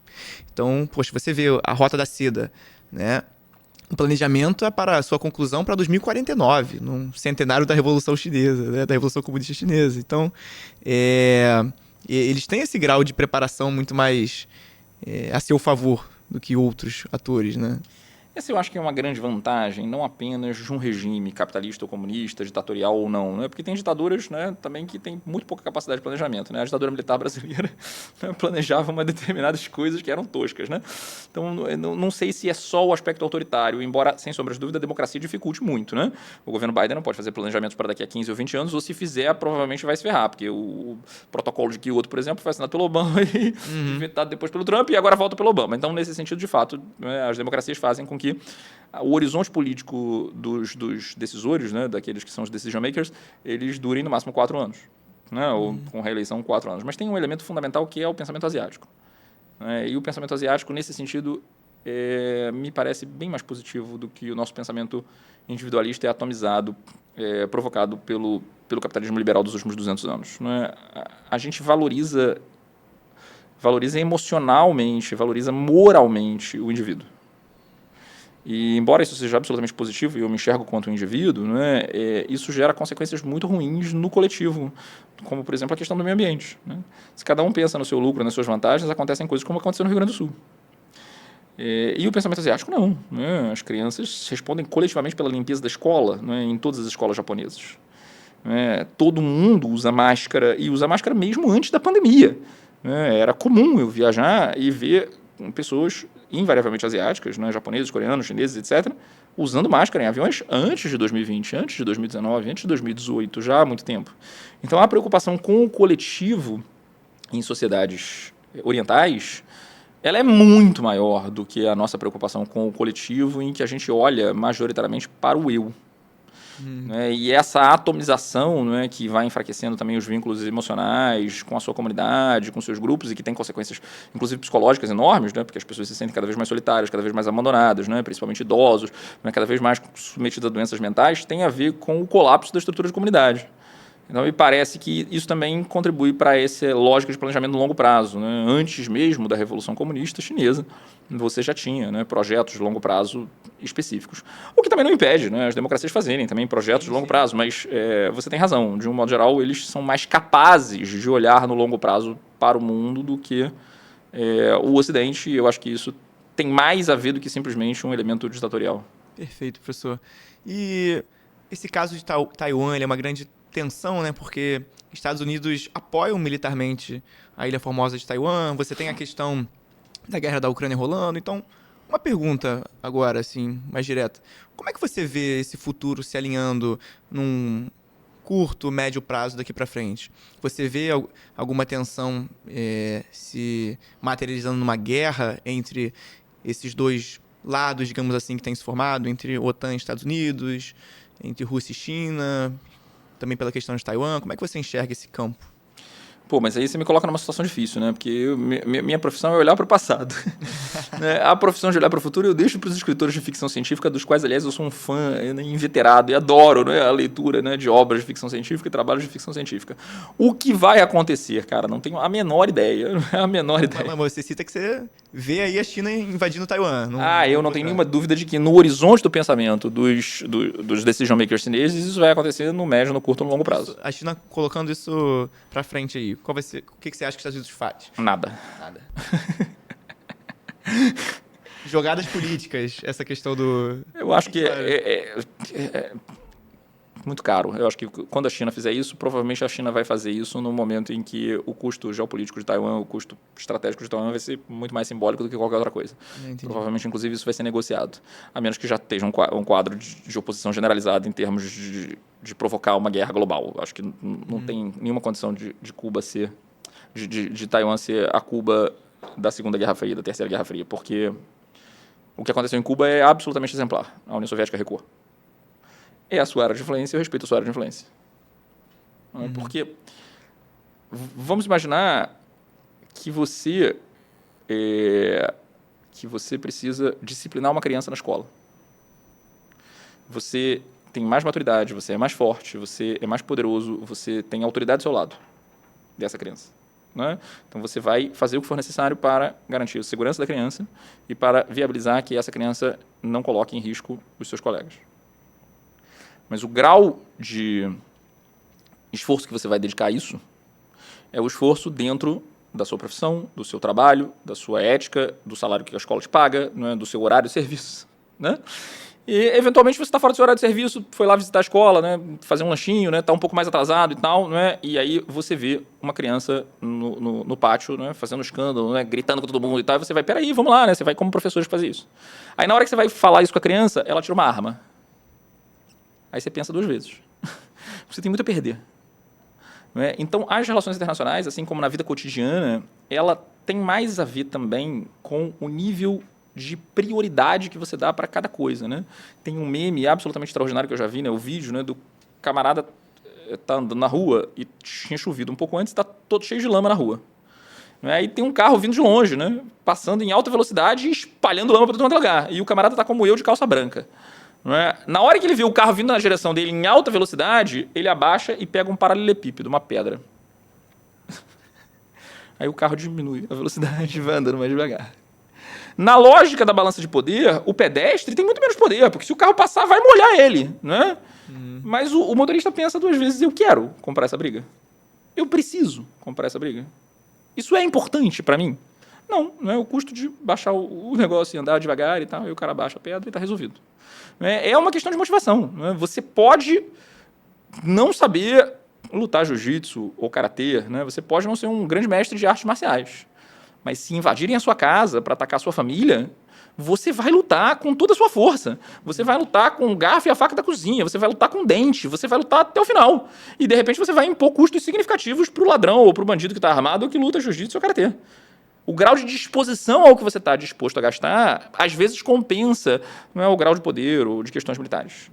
Então, poxa, você vê a Rota da Seda, né? O planejamento é para a sua conclusão para 2049, num centenário da Revolução Chinesa, né? Da Revolução Comunista Chinesa. Então, eles têm esse grau de preparação muito mais a seu favor do que outros atores, né? Essa eu acho que é uma grande vantagem, não apenas de um regime capitalista ou comunista, ditatorial ou não, né? Porque tem ditaduras, né, também que têm muito pouca capacidade de planejamento. Né? A ditadura militar brasileira, né, planejava determinadas coisas que eram toscas. Né? Então, não sei se é só o aspecto autoritário, embora, sem sombra de dúvida, a democracia dificulte muito. Né? O governo Biden não pode fazer planejamentos para daqui a 15 ou 20 anos, ou se fizer, provavelmente vai se ferrar, porque o protocolo de Kyoto, por exemplo, foi assinado pelo Obama e inventado depois pelo Trump e agora volta pelo Obama. Então, nesse sentido, de fato, né, as democracias fazem com que o horizonte político dos decisores, né, daqueles que são os decision makers, eles durem no máximo 4 anos, né, ou com reeleição 4 anos. Mas tem um elemento fundamental que é o pensamento asiático. Né, e o pensamento asiático, nesse sentido, me parece bem mais positivo do que o nosso pensamento individualista e atomizado, provocado pelo capitalismo liberal dos últimos 200 anos. Né? A gente valoriza emocionalmente, valoriza moralmente o indivíduo. E, embora isso seja absolutamente positivo, e eu me enxergo quanto um indivíduo, né, isso gera consequências muito ruins no coletivo, como, por exemplo, a questão do meio ambiente. Né? Se cada um pensa no seu lucro, nas suas vantagens, acontecem coisas como aconteceu no Rio Grande do Sul. E o pensamento asiático não. Né? As crianças respondem coletivamente pela limpeza da escola, né, em todas as escolas japonesas. Todo mundo usa máscara, e usa máscara mesmo antes da pandemia. Era comum eu viajar e ver pessoas invariavelmente asiáticas, japoneses, coreanos, chineses, etc., usando máscara em aviões antes de 2020, antes de 2019, antes de 2018, já há muito tempo. Então, a preocupação com o coletivo em sociedades orientais, ela é muito maior do que a nossa preocupação com o coletivo, em que a gente olha majoritariamente para o eu. E essa atomização, que vai enfraquecendo também os vínculos emocionais com a sua comunidade, com seus grupos, e que tem consequências, inclusive psicológicas, enormes, porque as pessoas se sentem cada vez mais solitárias, cada vez mais abandonadas, principalmente idosos, cada vez mais submetidos a doenças mentais, tem a ver com o colapso da estrutura de comunidade. Então, me parece que isso também contribui para essa lógica de planejamento no longo prazo. Antes mesmo da Revolução Comunista Chinesa, você já tinha projetos de longo prazo específicos. O que também não impede as democracias fazerem também projetos de longo prazo, mas você tem razão. De um modo geral, eles são mais capazes de olhar no longo prazo para o mundo do que o Ocidente. E eu acho que isso tem mais a ver do que simplesmente um elemento ditatorial. Perfeito, professor. E esse caso de Taiwan, ele é uma grande tensão, porque Estados Unidos apoiam militarmente a Ilha Formosa de Taiwan, você tem a questão da guerra da Ucrânia rolando. Então, uma pergunta agora, assim, mais direta. Como é que você vê esse futuro se alinhando num curto, médio prazo daqui para frente? Você vê alguma tensão se materializando numa guerra entre esses dois lados, digamos assim, que tem se formado, entre OTAN e Estados Unidos, entre Rússia e China, também pela questão de Taiwan? Como é que você enxerga esse campo? Pô, mas aí você me coloca numa situação difícil, Porque minha profissão é olhar para o passado. A profissão de olhar para o futuro eu deixo para os escritores de ficção científica, dos quais, aliás, eu sou um fã inveterado e adoro a leitura de obras de ficção científica e trabalhos de ficção científica. O que vai acontecer, cara? Não tenho a menor ideia. Mas você cita que você vê aí a China invadindo Taiwan. Eu não tenho nenhuma dúvida de que no horizonte do pensamento dos decision makers chineses, isso vai acontecer no médio, no curto e no longo prazo. A China colocando isso para frente aí, qual vai ser, o que você acha que os Estados Unidos faz? Nada. Jogadas políticas, essa questão do... Eu acho que é muito caro. Eu acho que quando a China fizer isso, provavelmente a China vai fazer isso no momento em que o custo geopolítico de Taiwan, o custo estratégico de Taiwan vai ser muito mais simbólico do que qualquer outra coisa. Provavelmente, inclusive, isso vai ser negociado. A menos que já esteja um quadro de oposição generalizada em termos de provocar uma guerra global. Acho que não tem nenhuma condição de Cuba ser... de Taiwan ser a Cuba da Segunda Guerra Fria, da Terceira Guerra Fria, porque o que aconteceu em Cuba é absolutamente exemplar. A União Soviética recuou. É a sua área de influência, eu respeito a sua área de influência. Porque vamos imaginar que você precisa disciplinar uma criança na escola. Você tem mais maturidade, você é mais forte, você é mais poderoso, você tem autoridade do seu lado dessa criança. Então, você vai fazer o que for necessário para garantir a segurança da criança e para viabilizar que essa criança não coloque em risco os seus colegas. Mas o grau de esforço que você vai dedicar a isso é o esforço dentro da sua profissão, do seu trabalho, da sua ética, do salário que a escola te paga, do seu horário de serviço. E, eventualmente, você está fora do seu horário de serviço, foi lá visitar a escola, fazer um lanchinho, está um pouco mais atrasado e tal, e aí você vê uma criança no pátio, fazendo escândalo, gritando com todo mundo e tal, e você vai, peraí, vamos lá, você vai como professor fazer isso. Aí, na hora que você vai falar isso com a criança, ela tira uma arma. Aí você pensa duas vezes. Você tem muito a perder. Então, as relações internacionais, assim como na vida cotidiana, ela tem mais a ver também com o nível de prioridade que você dá para cada coisa. Tem um meme absolutamente extraordinário que eu já vi, o vídeo do camarada tá andando na rua e tinha chovido um pouco antes, está todo cheio de lama na rua. Né? E tem um carro vindo de longe, né? Passando em alta velocidade e espalhando lama para todo lugar. E o camarada tá como eu, de calça branca. Né? Na hora que ele vê o carro vindo na direção dele em alta velocidade, ele abaixa e pega um paralelepípedo, uma pedra. Aí o carro diminui a velocidade e vai andando mais devagar. Na lógica da balança de poder, o pedestre tem muito menos poder, porque se o carro passar, vai molhar ele, né? Mas o motorista pensa 2 vezes, eu quero comprar essa briga. Eu preciso comprar essa briga. Isso é importante para mim? Não, não é o custo de baixar o negócio e andar devagar e tal, e o cara baixa a pedra e está resolvido. É uma questão de motivação. Né? Você pode não saber lutar jiu-jitsu ou karatê, né? Você pode não ser um grande mestre de artes marciais. Mas se invadirem a sua casa para atacar a sua família, você vai lutar com toda a sua força. Você vai lutar com o garfo e a faca da cozinha. Você vai lutar com o dente. Você vai lutar até o final. E, de repente, você vai impor custos significativos para o ladrão ou para o bandido que está armado ou que luta jiu-jitsu ou karatê. O grau de disposição ao que você está disposto a gastar, às vezes, compensa, não é, o grau de poder ou de questões militares.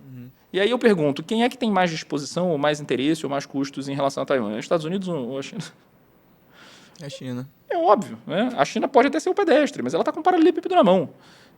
E aí eu pergunto, quem é que tem mais disposição, ou mais interesse, ou mais custos em relação a Taiwan? Os Estados Unidos ou a China? É a China. É óbvio, né? A China pode até ser o pedestre, mas ela está com um paralelepípedo na mão.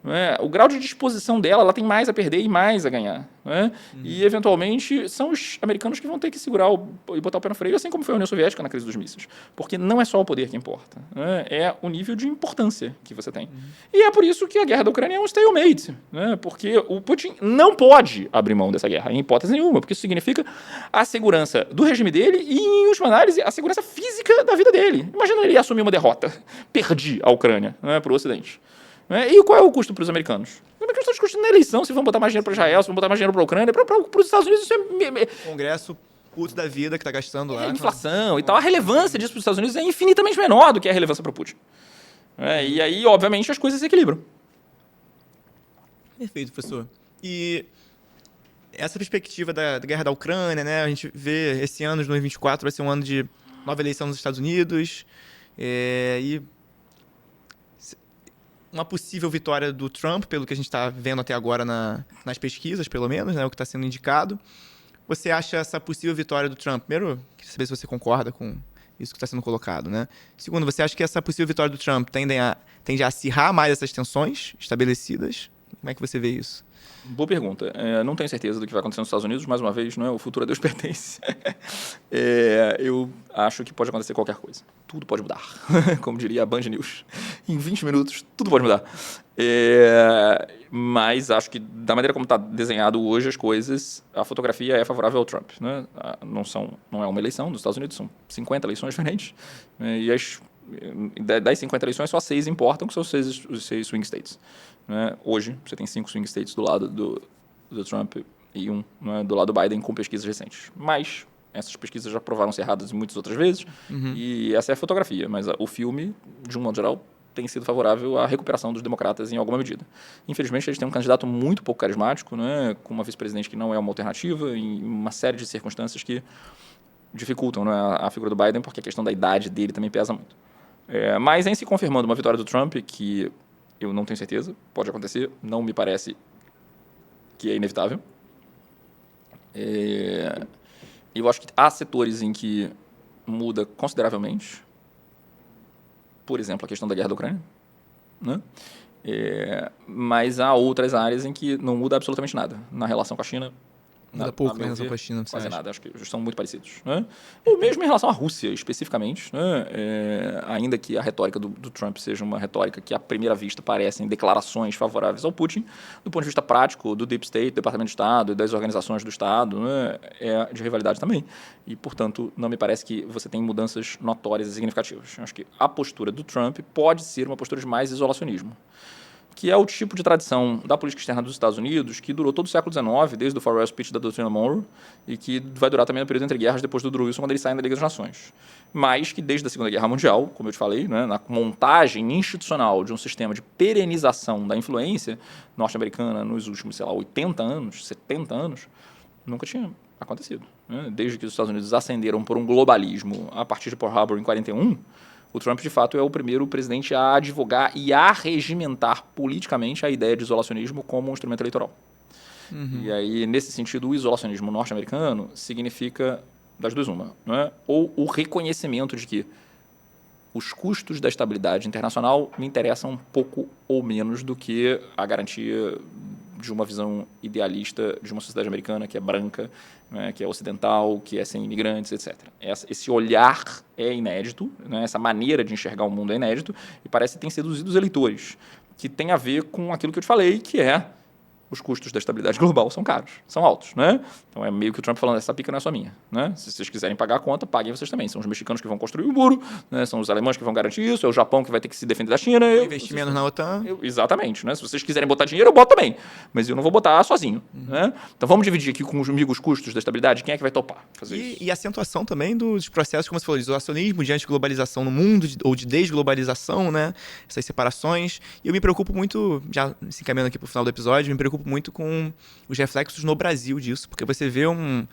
Né? O grau de disposição dela, ela tem mais a perder e mais a ganhar. Né? E, eventualmente, são os americanos que vão ter que segurar e botar o pé no freio, assim como foi a União Soviética na crise dos mísseis. Porque não é só o poder que importa, né? É o nível de importância que você tem. E é por isso que a guerra da Ucrânia é um stalemate, né? Porque o Putin não pode abrir mão dessa guerra, em hipótese nenhuma, porque isso significa a segurança do regime dele e, em última análise, a segurança física da vida dele. Imagina ele assumir uma derrota. Perdi a Ucrânia, né, para o Ocidente. E qual é o custo para os americanos? Os americanos estão discutindo na eleição se vão botar mais dinheiro para Israel, se vão botar mais dinheiro para a Ucrânia. Para os Estados Unidos isso é... Congresso puto da vida que está gastando lá. Inflação e tal. A relevância disso para os Estados Unidos é infinitamente menor do que a relevância para o Putin. E aí, obviamente, as coisas se equilibram. Perfeito, professor. E essa perspectiva da guerra da Ucrânia, né? A gente vê esse ano de 2024 vai ser um ano de nova eleição nos Estados Unidos. E uma possível vitória do Trump, pelo que a gente está vendo até agora nas pesquisas, pelo menos, né, o que está sendo indicado. Você acha essa possível vitória do Trump? Primeiro, queria saber se você concorda com isso que está sendo colocado, né? Segundo, você acha que essa possível vitória do Trump tende a acirrar mais essas tensões estabelecidas? Como é que você vê isso? Boa pergunta. Não tenho certeza do que vai acontecer nos Estados Unidos. Mais uma vez, não é o futuro a Deus pertence. Eu acho que pode acontecer qualquer coisa. Tudo pode mudar. Como diria a Band News. Em 20 minutos, tudo pode mudar. Mas acho que, da maneira como está desenhado hoje as coisas, a fotografia é favorável ao Trump. Né? Não é uma eleição nos Estados Unidos, são 50 eleições diferentes. E das 50 eleições, só 6 importam, que são os 6 swing states. Né? Hoje, você tem 5 swing states do lado do Trump e 1, né, do lado do Biden, com pesquisas recentes. Mas essas pesquisas já provaram ser erradas muitas outras vezes, e essa é a fotografia. Mas o filme, de um modo geral, tem sido favorável à recuperação dos democratas em alguma medida. Infelizmente, eles têm um candidato muito pouco carismático, né, com uma vice-presidente que não é uma alternativa, e uma série de circunstâncias que dificultam, né, a figura do Biden, porque a questão da idade dele também pesa muito. Mas em se confirmando uma vitória do Trump, que eu não tenho certeza, pode acontecer, não me parece que é inevitável. Eu acho que há setores em que muda consideravelmente. Por exemplo, a questão da guerra da Ucrânia. Né? Mas há outras áreas em que não muda absolutamente nada. Na relação com a China, Muda pouco em relação com a China. Quase nada, acho que são muito parecidos. Né? Ou mesmo em relação à Rússia, especificamente. Né? Ainda que a retórica do Trump seja uma retórica que, à primeira vista, parecem declarações favoráveis ao Putin, do ponto de vista prático, do Deep State, do Departamento de Estado e das organizações do Estado, né? É de rivalidade também. E, portanto, não me parece que você tem mudanças notórias e significativas. Acho que a postura do Trump pode ser uma postura de mais isolacionismo, que é o tipo de tradição da política externa dos Estados Unidos que durou todo o século XIX, desde o Farewell Speech da doutrina Monroe, e que vai durar também no período entre guerras, depois do Woodrow Wilson, quando eles saem da Liga das Nações. Mas que desde a Segunda Guerra Mundial, como eu te falei, né, na montagem institucional de um sistema de perenização da influência norte-americana nos últimos, 80 anos, 70 anos, nunca tinha acontecido. Né? Desde que os Estados Unidos ascenderam por um globalismo a partir de Pearl Harbor em 41, o Trump, de fato, é o primeiro presidente a advogar e a regimentar politicamente a ideia de isolacionismo como um instrumento eleitoral. E aí, nesse sentido, o isolacionismo norte-americano significa, das duas uma, não é? Ou o reconhecimento de que os custos da estabilidade internacional me interessam um pouco ou menos do que a garantia de uma visão idealista de uma sociedade americana que é branca, né, que é ocidental, que é sem imigrantes, etc. Esse olhar é inédito, né, essa maneira de enxergar o mundo é inédito e parece que tem seduzido os eleitores, que tem a ver com aquilo que eu te falei, que é os custos da estabilidade global são caros, são altos, né? Então é meio que o Trump falando, essa pica não é só minha, né? Se vocês quiserem pagar a conta, paguem vocês também. São os mexicanos que vão construir o muro, né? São os alemães que vão garantir isso, é o Japão que vai ter que se defender da China. Investir menos na OTAN. Exatamente, né? Se vocês quiserem botar dinheiro, eu boto também, mas eu não vou botar sozinho, né? Então vamos dividir aqui comigo os custos da estabilidade, quem é que vai topar fazer isso? E a acentuação também dos processos, como você falou, de isolacionismo diante de globalização no mundo, ou de desglobalização, né? Essas separações. E eu me preocupo muito, já se encaminhando aqui para o final do episódio, me preocupo muito com os reflexos no Brasil disso, porque você vê um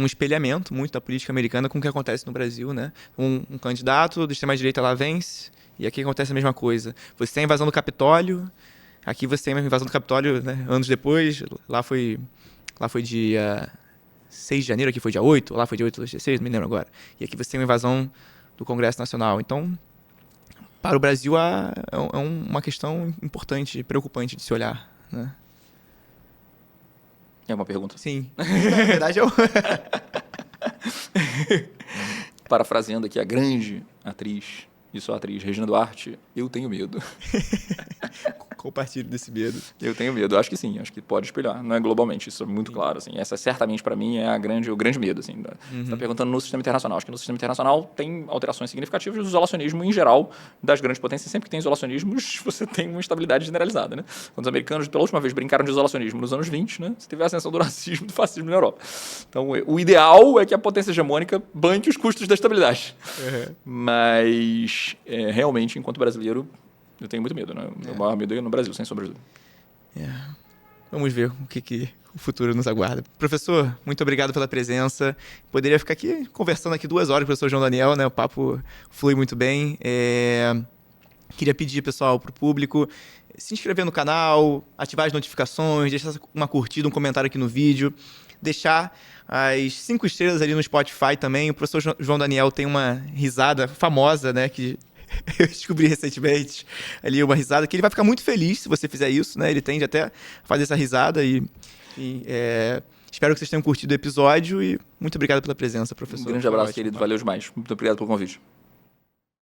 espelhamento muito da política americana com o que acontece no Brasil, né? Um candidato de extrema-direita lá vence, e aqui acontece a mesma coisa. Você tem a invasão do Capitólio, aqui você tem a invasão do Capitólio, né, anos depois, lá foi dia 6 de janeiro, aqui foi dia 8, lá foi dia 8 de 16, não me lembro agora. E aqui você tem uma invasão do Congresso Nacional. Então, para o Brasil é uma questão importante, preocupante de se olhar, né? É uma pergunta? Sim. Na verdade, Parafraseando aqui a grande atriz, e só atriz, Regina Duarte, eu tenho medo. Compartilho desse medo. Eu tenho medo, acho que sim, acho que pode espelhar, não é globalmente, isso é muito claro, assim, essa certamente para mim é o grande medo, assim, Você está perguntando no sistema internacional, acho que no sistema internacional tem alterações significativas do isolacionismo em geral das grandes potências, sempre que tem isolacionismos, você tem uma instabilidade generalizada, né? Quando os americanos pela última vez brincaram de isolacionismo nos anos 20, né, você teve a ascensão do racismo e do fascismo na Europa. Então, o ideal é que a potência hegemônica banque os custos da estabilidade. Mas, realmente, enquanto brasileiro, eu tenho muito medo, né? O maior medo é no Brasil, sem sombra de dúvida. Vamos ver o que o futuro nos aguarda. Professor, muito obrigado pela presença. Poderia ficar aqui conversando aqui 2 horas com o professor João Daniel, né? O papo flui muito bem. Queria pedir, pessoal, para o público se inscrever no canal, ativar as notificações, deixar uma curtida, um comentário aqui no vídeo, deixar as 5 estrelas ali no Spotify também. O professor João Daniel tem uma risada famosa, né? Que eu descobri recentemente ali uma risada que ele vai ficar muito feliz se você fizer isso, né? Ele tende até a fazer essa risada e espero que vocês tenham curtido o episódio e muito obrigado pela presença, professor. Um grande abraço, querido. Valeu demais. Muito obrigado pelo convite.